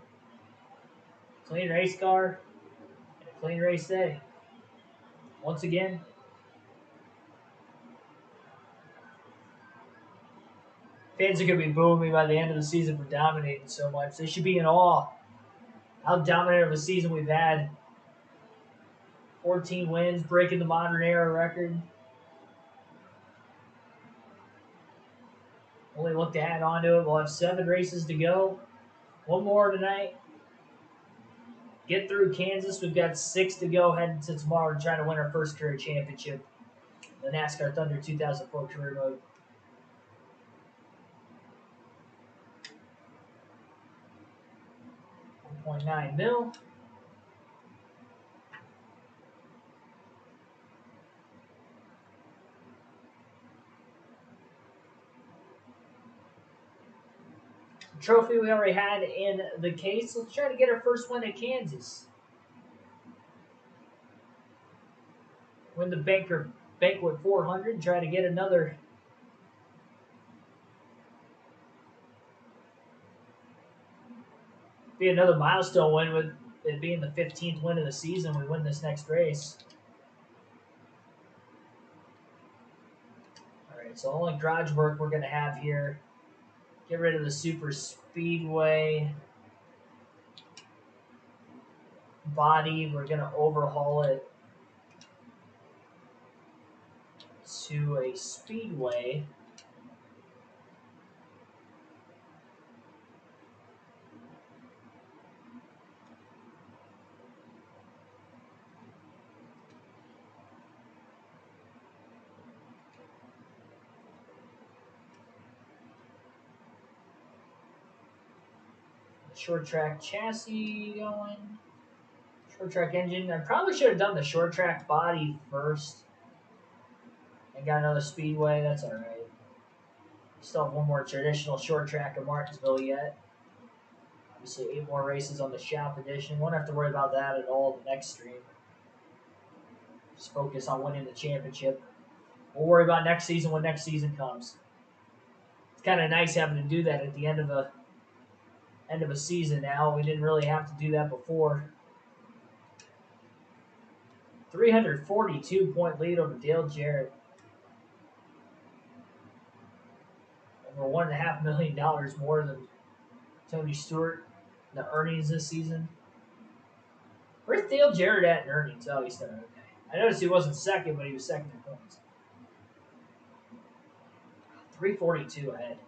Clean race car. And a clean race day. Once again. Fans are going to be booing me by the end of the season for dominating so much. They should be in awe. how dominant of a season we've had. 14 wins, breaking the modern era record. Only look to add on to it. We'll have 7 races to go. One more tonight. Get through Kansas. We've got 6 to go heading to tomorrow, trying to win our first career championship. The NASCAR Thunder 2004 career mode. 1.9 mil. Trophy we already had in the case. Let's try to get our first win at Kansas. Win the Banquet 400. Try to get another. Be another milestone win with it being the 15th win of the season. We win this next race. All right, so only garage work we're going to have here. Get rid of the super speedway body. We're going to overhaul it to a speedway. Short track chassis going. Short track engine. I probably should have done the short track body first. And got another speedway. That's alright. Still have one more traditional short track in Martinsville yet. Obviously 8 more races on the shop edition. Won't have to worry about that at all the next stream. Just focus on winning the championship. We'll worry about next season when next season comes. It's kind of nice having to do that at the end of a season now. We didn't really have to do that before. 342-point lead over Dale Jarrett. Over $1.5 million more than Tony Stewart in the earnings this season. Where's Dale Jarrett at in earnings? Oh, he's done okay. I noticed he wasn't second, but he was second in points. 342 ahead.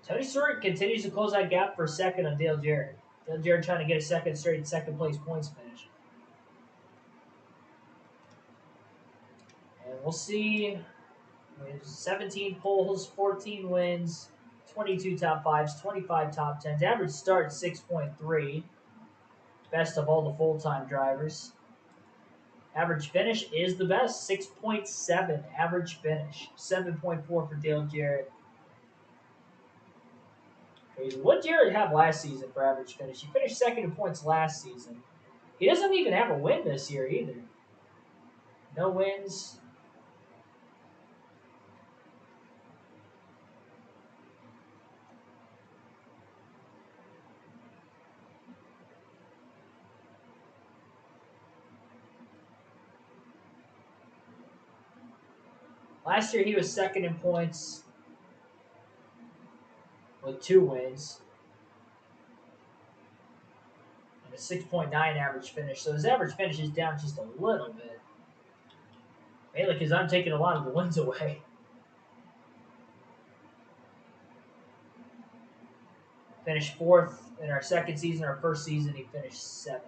Tony Stewart continues to close that gap for second on Dale Jarrett. Dale Jarrett trying to get a second place points finish. And we'll see. We have 17 poles, 14 wins, 22 top 5s, 25 top 10s. Average start 6.3. Best of all the full-time drivers. Average finish is the best, 6.7 average finish. 7.4 for Dale Jarrett. Crazy. What did Jarrett have last season for average finish? He finished second in points last season. He doesn't even have a win this year either. No wins. Last year he was second in points with 2 wins and a 6.9 average finish. So his average finish is down just a little bit. Mainly because I'm taking a lot of the wins away. Finished 4th in our second season. Our first season he finished 7th.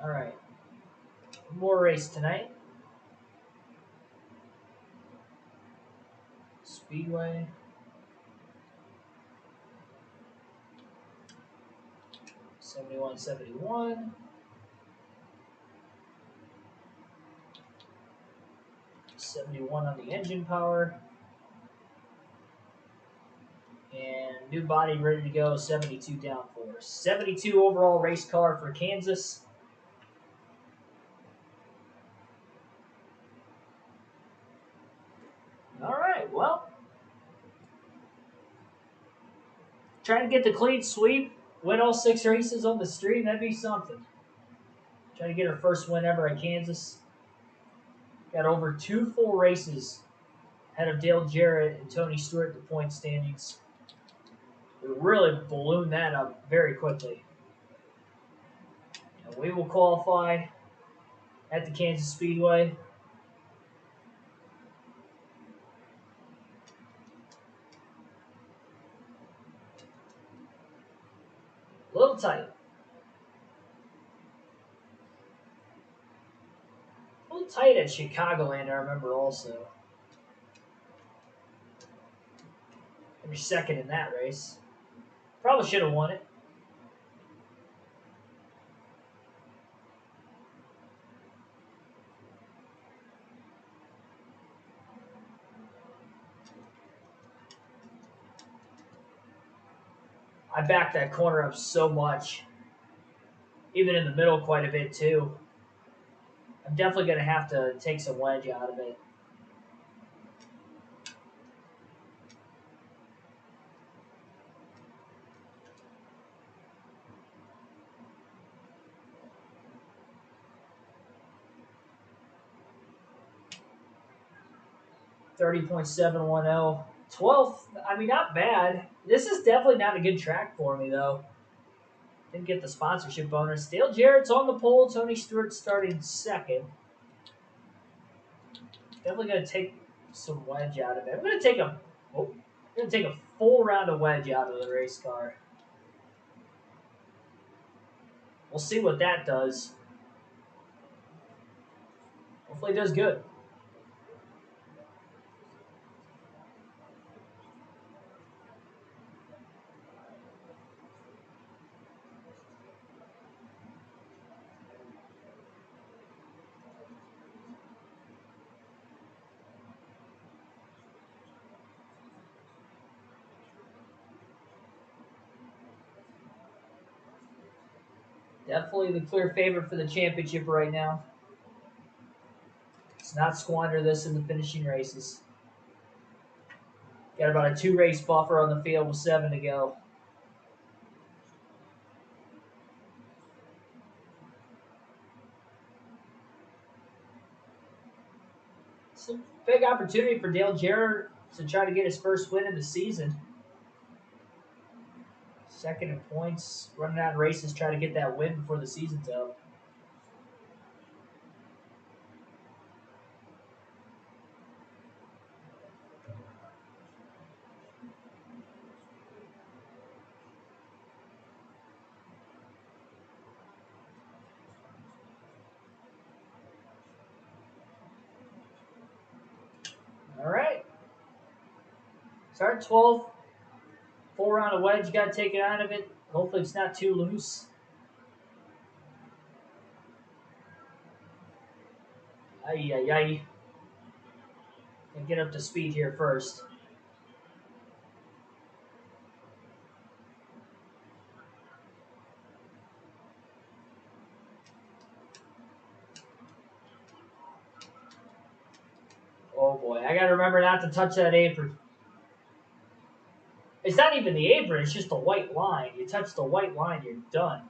All right. One more race tonight. Speedway. '71, 71. '71 on the engine power. And new body ready to go, 72 downforce. 72 overall race car for Kansas. All right, well. Trying to get the clean sweep, win all 6 races on the stream, that'd be something. Trying to get our first win ever at Kansas. Got over 2 full races Ahead of Dale Jarrett and Tony Stewart in the point standings. We really ballooned that up very quickly. And we will qualify at the Kansas Speedway. A little tight. A little tight at Chicagoland, I remember also. Every second in that race. Probably should have won it. I backed that corner up so much. Even in the middle quite a bit too. I'm definitely going to have to take some wedge out of it. .710. 12th, I mean, not bad. This is definitely not a good track for me, though. Didn't get the sponsorship bonus. Dale Jarrett's on the pole. Tony Stewart starting second. Definitely going to take some wedge out of it. I'm going to take a full round of wedge out of the race car. We'll see what that does. Hopefully it does good. Definitely the clear favorite for the championship right now. Let's not squander this in the finishing races. Got about a 2-race buffer on the field with 7 to go. It's a big opportunity for Dale Jarrett to try to get his first win of the season. Second in points, running out of races, try to get that win before the season's out. All right. Start 12th. Full round of wedge, you got to take it out of it. Hopefully it's not too loose. Ay, ay, ay. And get up to speed here first. Oh boy, I got to remember not to touch that apron. It's not even the apron, it's just the white line. You touch the white line, you're done.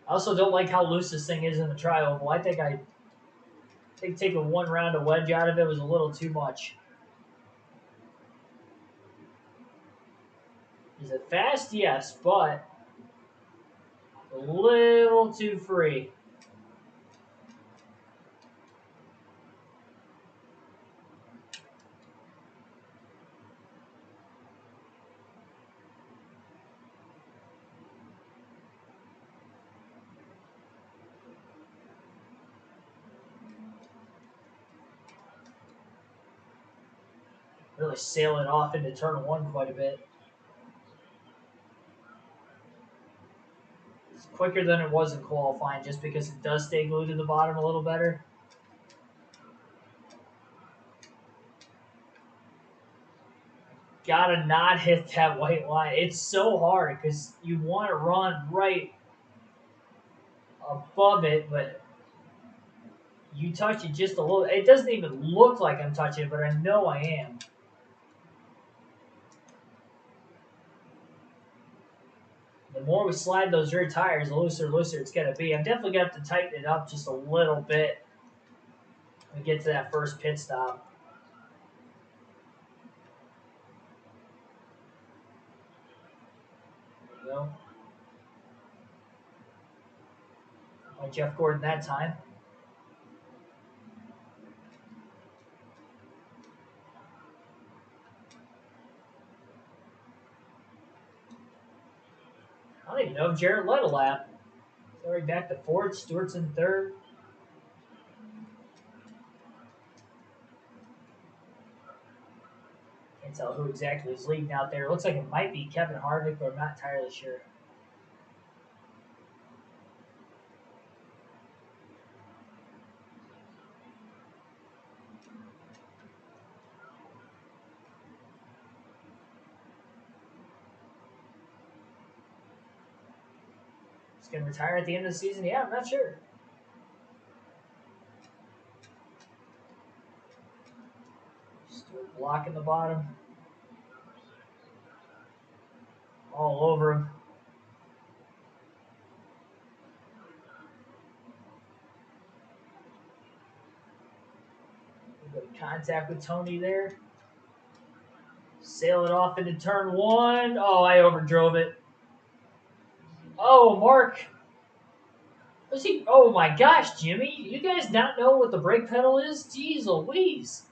I also don't like how loose this thing is in the tri-oval. I think taking one round of wedge out of it was a little too much. Is it fast? Yes, but a little too free. Really sailing off into turn 1 quite a bit. It's quicker than it was in qualifying just because it does stay glued to the bottom a little better. Gotta not hit that white line. It's so hard because you want to run right above it, but you touch it just a little. It doesn't even look like I'm touching it, but I know I am. The more we slide those rear tires, the looser it's going to be. I'm definitely going to have to tighten it up just a little bit when we get to that first pit stop. go. By Jeff Gordon that time. I don't even know if Jarrett led a lap. Sorry, back to fourth. Stewart's in third. Can't tell who exactly is leading out there. It looks like it might be Kevin Harvick, but I'm not entirely sure. He's going to retire at the end of the season? Yeah, I'm not sure. Stewart blocking the bottom. All over him. A bit of contact with Tony there. Sail it off into turn one. Oh, I overdrove it. Oh, Mark. Was he? Oh my gosh, Jimmy. You guys not know what the brake pedal is? Jeez Louise.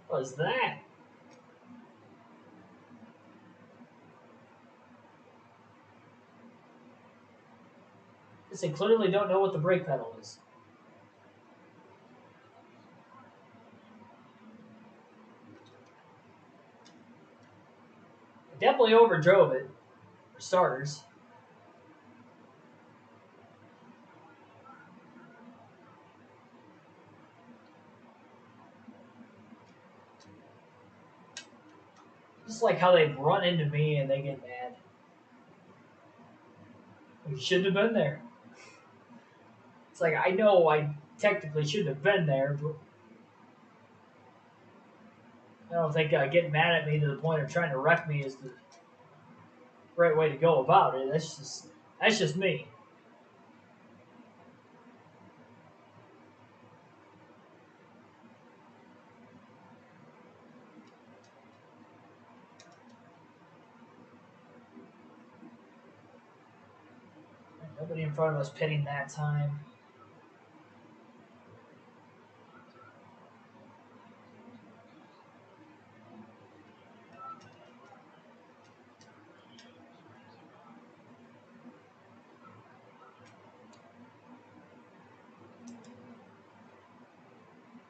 What was that? They clearly don't know what the brake pedal is. I definitely overdrove it, for starters. Just like how they run into me and they get mad. You shouldn't have been there. It's like, I know I technically shouldn't have been there, but I don't think getting mad at me to the point of trying to wreck me is the right way to go about it. That's just me. Nobody in front of us pitting that time.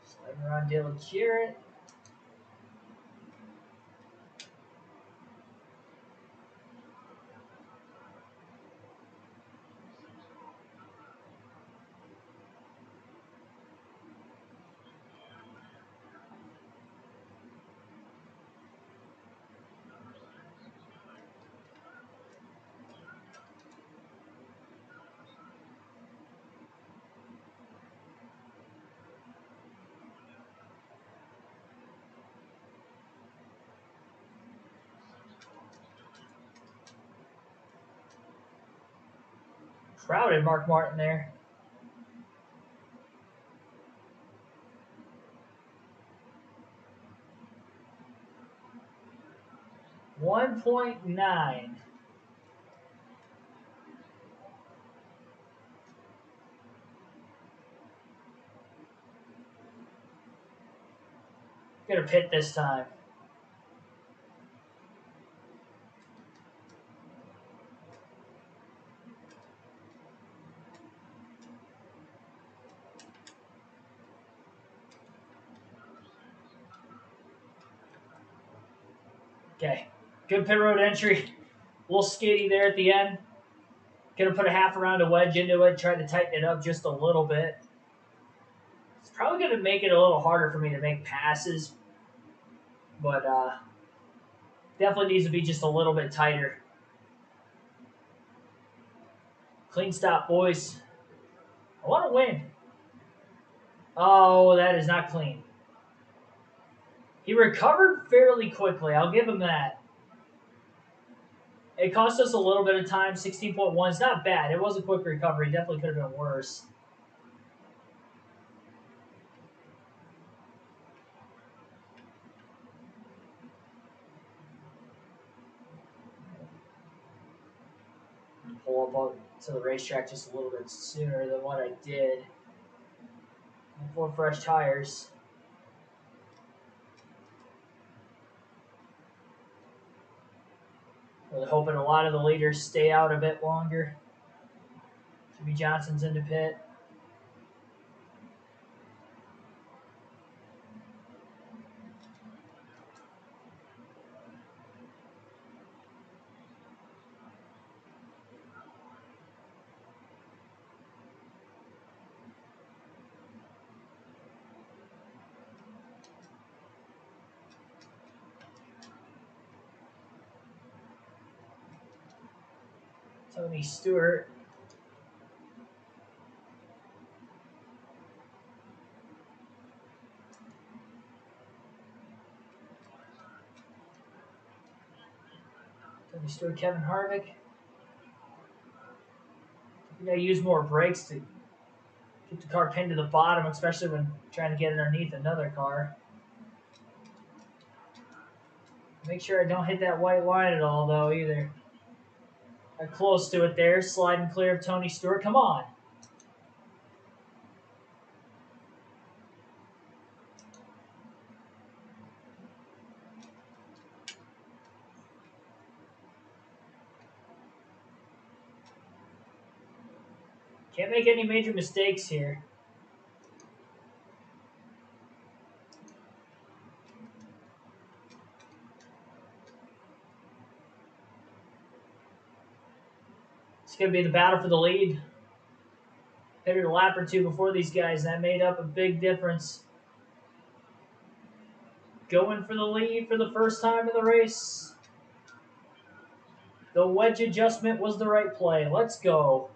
Sliding around Dylan Jarrett. Crowded Mark Martin there. $1.9. Gonna pit this time. Okay. Good pit road entry. A little skitty there at the end. Gonna put a half around a wedge into it, try to tighten it up just a little bit. It's probably gonna make it a little harder for me to make passes, but definitely needs to be just a little bit tighter. Clean stop, boys. I want to win. Oh, that is not clean. He recovered fairly quickly. I'll give him that. It cost us a little bit of time. 16.1 is not bad. It was a quick recovery. Definitely could have been worse. pull up to the racetrack just a little bit sooner than what I did. And 4 fresh tires. Really hoping a lot of the leaders stay out a bit longer. Jimmy Johnson's into pit. Tony Stewart. Tony Stewart, Kevin Harvick. We gotta use more brakes to keep the car pinned to the bottom, especially when trying to get underneath another car. Make sure I don't hit that white line at all, though, either. Got close to it there, sliding clear of Tony Stewart. Come on. Can't make any major mistakes here. It's going to be the battle for the lead. Pitted a lap or two before these guys. That made up a big difference. Going for the lead for the first time in the race. The wedge adjustment was the right play. Let's go.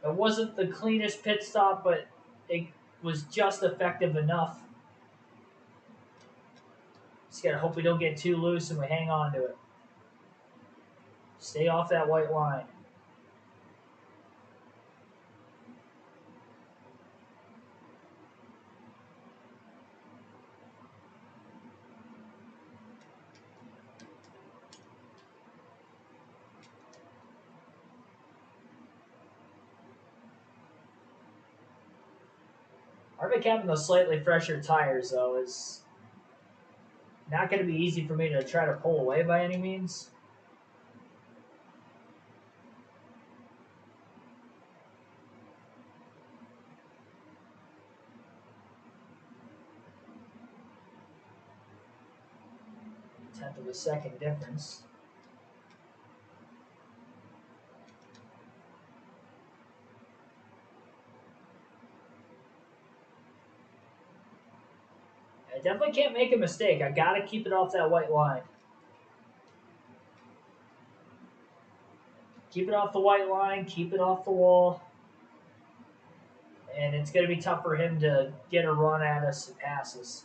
It wasn't the cleanest pit stop, but it was just effective enough. Just got to hope we don't get too loose and we hang on to it. Stay off that white line. Harvick having those slightly fresher tires, though, is not going to be easy for me to try to pull away by any means. Tenth of a second difference. I definitely can't make a mistake. I got to keep it off that white line. Keep it off the white line. Keep it off the wall. And it's going to be tough for him to get a run at us and pass us.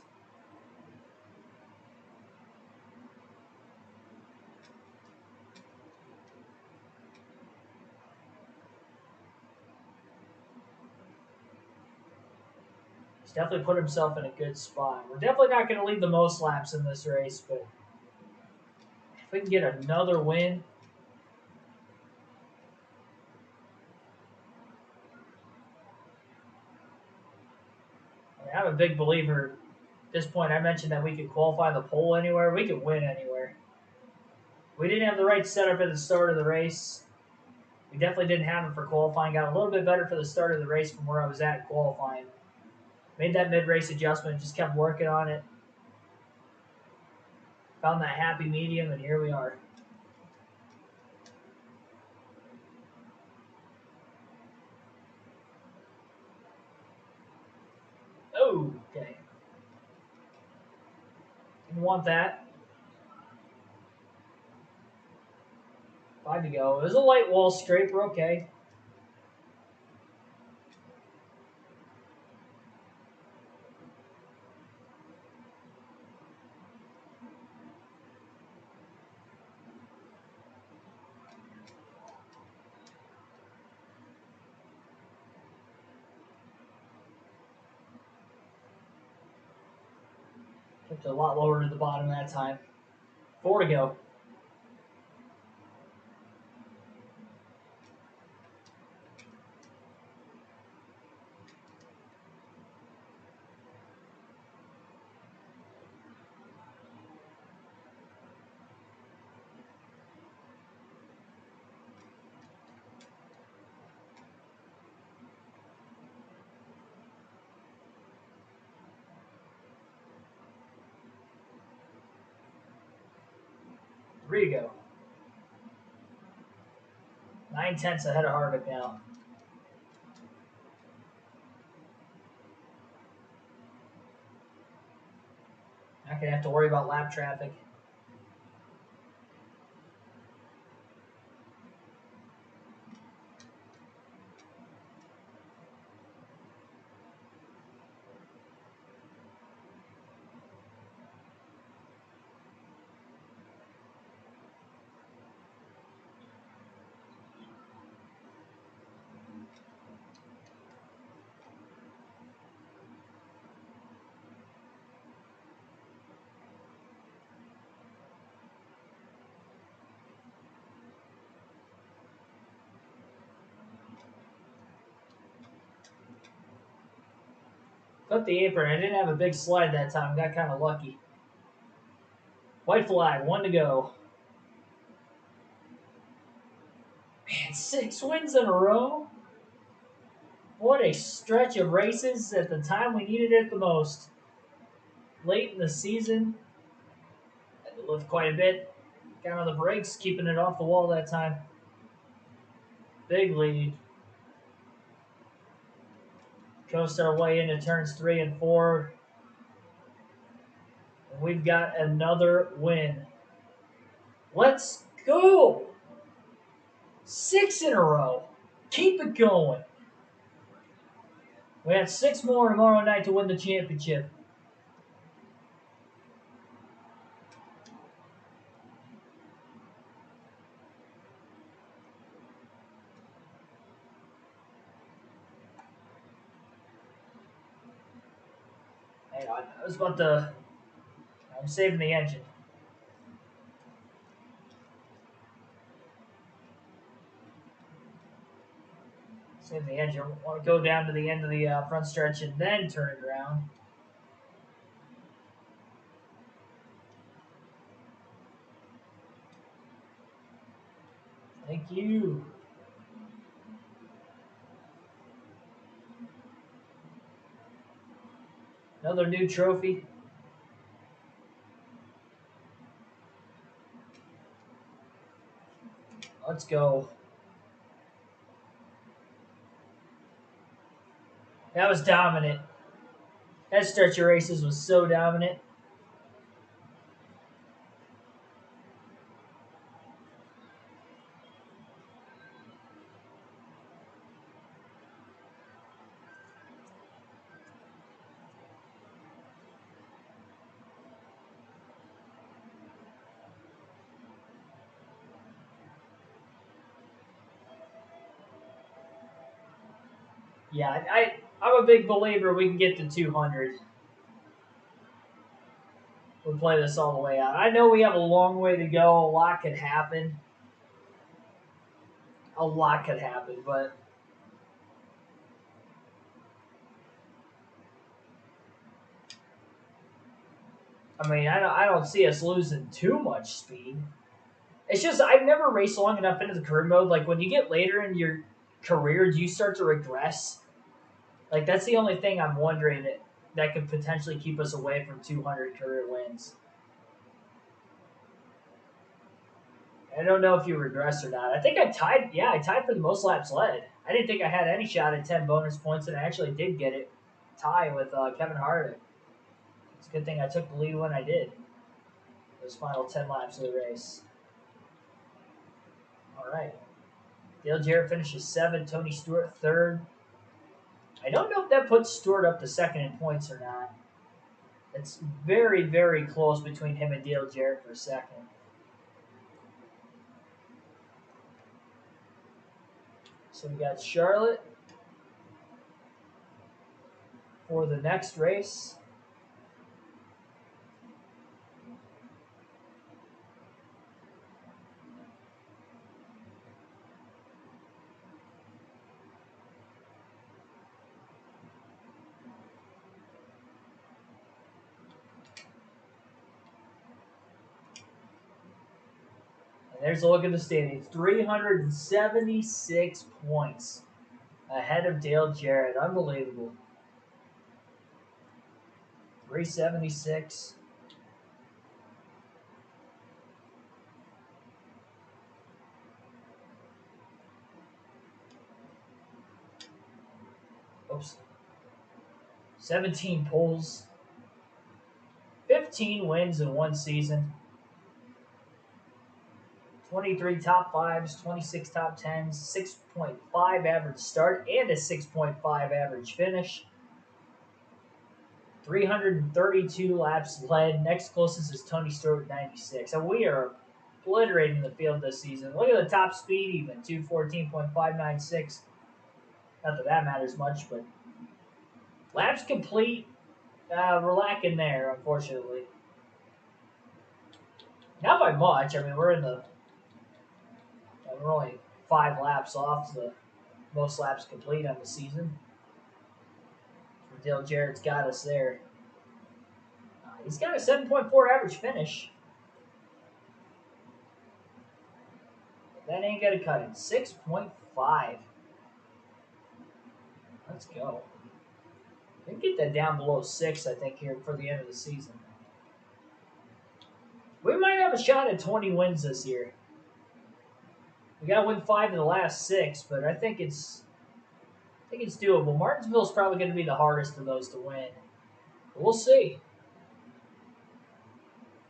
He's definitely put himself in a good spot. We're definitely not going to lead the most laps in this race, but if we can get another win, I'm a big believer. At this point, I mentioned that we could qualify the pole anywhere. We could win anywhere. We didn't have the right setup at the start of the race. We definitely didn't have it for qualifying. Got a little bit better for the start of the race from where I was at qualifying. Made that mid-race adjustment, just kept working on it. Found that happy medium, and here we are. Oh, okay. Didn't want that. 5 to go. It was a light wall scraper, okay. Kept it a lot lower to the bottom that time. 4 to go. 3 to go. 9/10 ahead of Harvick now. Not going to have to worry about lap traffic. Cut the apron. I didn't have a big slide that time. Got kind of lucky. White flag. 1 to go. Man, 6 wins in a row. What a stretch of races at the time we needed it the most. Late in the season. Had to lift quite a bit. Got on the brakes, keeping it off the wall that time. Big lead. Coast our way into turns 3 and 4. And we've got another win. Let's go! 6 in a row. Keep it going. We have 6 more tomorrow night to win the championship. Hang on, I was about to... I'm saving the engine. Saving the engine. I want to go down to the end of the front stretch and then turn it around. Thank you. Another new trophy. Let's go. That was dominant. That stretch of races was so dominant. Yeah, I'm a big believer we can get to 200. We'll play this all the way out. I know we have a long way to go. A lot could happen. A lot could happen, but I mean, I don't see us losing too much speed. It's just I've never raced long enough into the career mode. Like when you get later in your career, do you start to regress? Like that's the only thing I'm wondering that could potentially keep us away from 200 career wins. I don't know if you regress or not. I think I tied. Yeah, I tied for the most laps led. I didn't think I had any shot at 10 bonus points, and I actually did get it. Tie with Kevin Harvick. It's a good thing I took the lead when I did. Those final 10 laps of the race. All right. Dale Jarrett finishes 7th. Tony Stewart 3rd. I don't know if that puts Stewart up to 2nd in points or not. It's very, very close between him and Dale Jarrett for 2nd. So we got Charlotte for the next race. There's a look at the standings. 376 points ahead of Dale Jarrett. Unbelievable. 376. Oops. 17 poles, 15 wins in one season, 23 top fives, 26 top tens, 6.5 average start, and a 6.5 average finish. 332 laps led. Next closest is Tony Stewart with 96. And we are obliterating the field this season. Look at the top speed even, 214.596. Not that that matters much, but laps complete, we're lacking there, unfortunately. Not by much. I mean, we're only 5 laps off the most laps complete on the season. Dale Jarrett's got us there. He's got a 7.4 average finish. That ain't gonna cut it. 6.5. Let's go. We can get that down below 6, I think, here for the end of the season. We might have a shot at 20 wins this year. We got to win 5 of the last 6, but I think it's doable. Martinsville's probably going to be the hardest of those to win. But we'll see.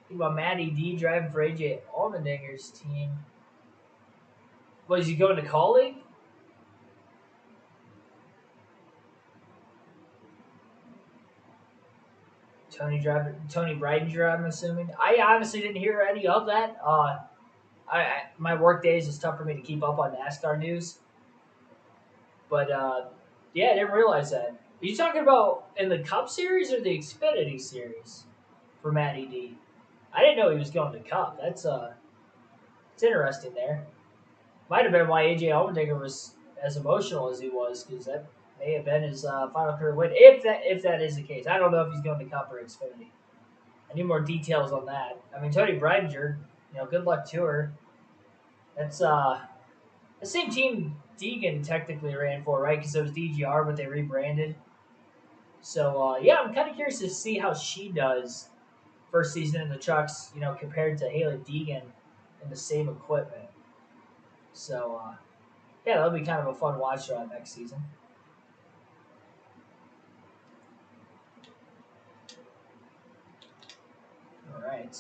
Think about Matty D driving for AJ Allmendinger's team. Was he going to Colleague? Tony Breidinger, I'm assuming. I honestly didn't hear any of that. My work days is tough for me to keep up on NASCAR news. But yeah, I didn't realize that. Are you talking about in the Cup Series or the Xfinity Series for Matty D? I didn't know he was going to Cup. It's interesting there. Might have been why AJ Allmendinger was as emotional as he was, because that may have been his final career win. If that is the case, I don't know if he's going to Cup or Xfinity. I need more details on that. I mean, Tony Breidinger, good luck to her. That's the same team Deegan technically ran for, right? Because it was DGR, but they rebranded. So yeah, I'm kind of curious to see how she does first season in the trucks, compared to Haley Deegan in the same equipment. So yeah, that'll be kind of a fun watch throughout next season. All right.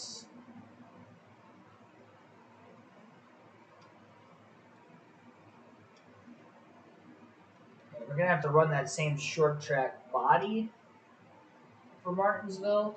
We're going to have to run that same short track body for Martinsville.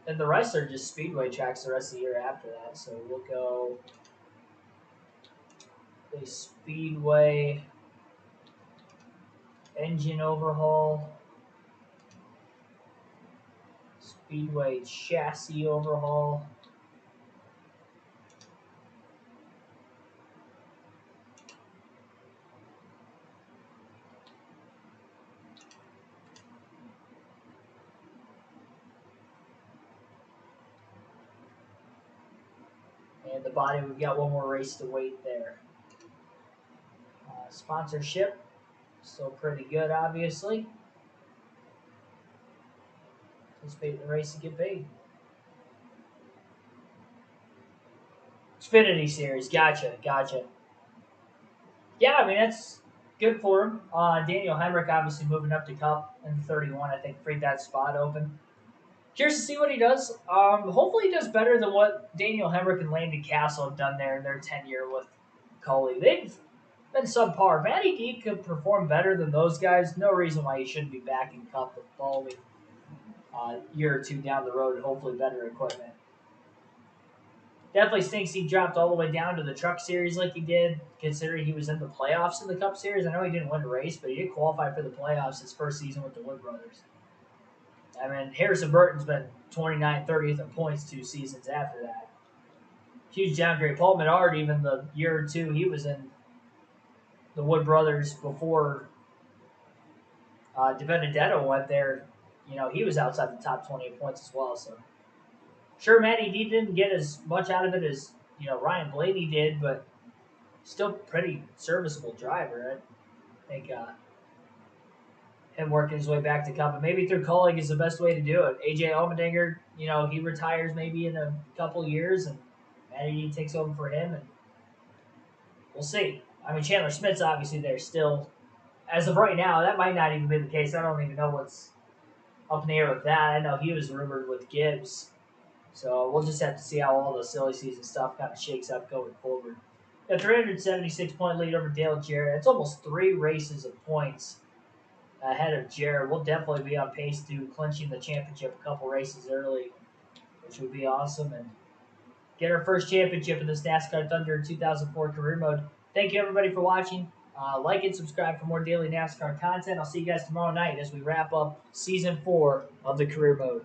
And the rest are just speedway tracks the rest of the year after that. So we'll go a speedway engine overhaul, speedway chassis overhaul, and the body, we've got one more race to wait there. Sponsorship, still pretty good, obviously. Anticipate the race to get paid. Xfinity Series, gotcha. Yeah, I mean, that's good for him. Daniel Hemrick obviously moving up to Cup in 31, I think, freed that spot open. Curious to see what he does. Hopefully he does better than what Daniel Hemrick and Landon Castle have done there in their tenure with Coley. They've been subpar. Matty D could perform better than those guys. No reason why he shouldn't be back in Cup the following year or two down the road and hopefully better equipment. Definitely stinks he dropped all the way down to the Truck Series like he did, considering he was in the playoffs in the Cup Series. I know he didn't win a race, but he did qualify for the playoffs his first season with the Wood Brothers. I mean, Harrison Burton's been 29th, 30th in points 2 seasons after that. Huge downgrade. Paul Menard, even the year or two he was in the Wood Brothers before DiBenedetto went there. He was outside the top 20 in points as well. So sure, Matty D didn't get as much out of it as Ryan Blaney did, but still pretty serviceable driver. I think him working his way back to Cup, and maybe through culling is the best way to do it. AJ Allmendinger, he retires maybe in a couple years, and Matty D takes over for him, and we'll see. I mean, Chandler Smith's obviously there still. As of right now, that might not even be the case. I don't even know what's up in the air with that. I know he was rumored with Gibbs. So we'll just have to see how all the silly season stuff kind of shakes up going forward. A 376-point lead over Dale Jarrett. It's almost 3 races of points ahead of Jarrett. We'll definitely be on pace to clinching the championship a couple races early, which would be awesome. And get our first championship in this NASCAR Thunder 2004 career mode. Thank you, everybody, for watching. Like and subscribe for more daily NASCAR content. I'll see you guys tomorrow night as we wrap up Season 4 of the career mode.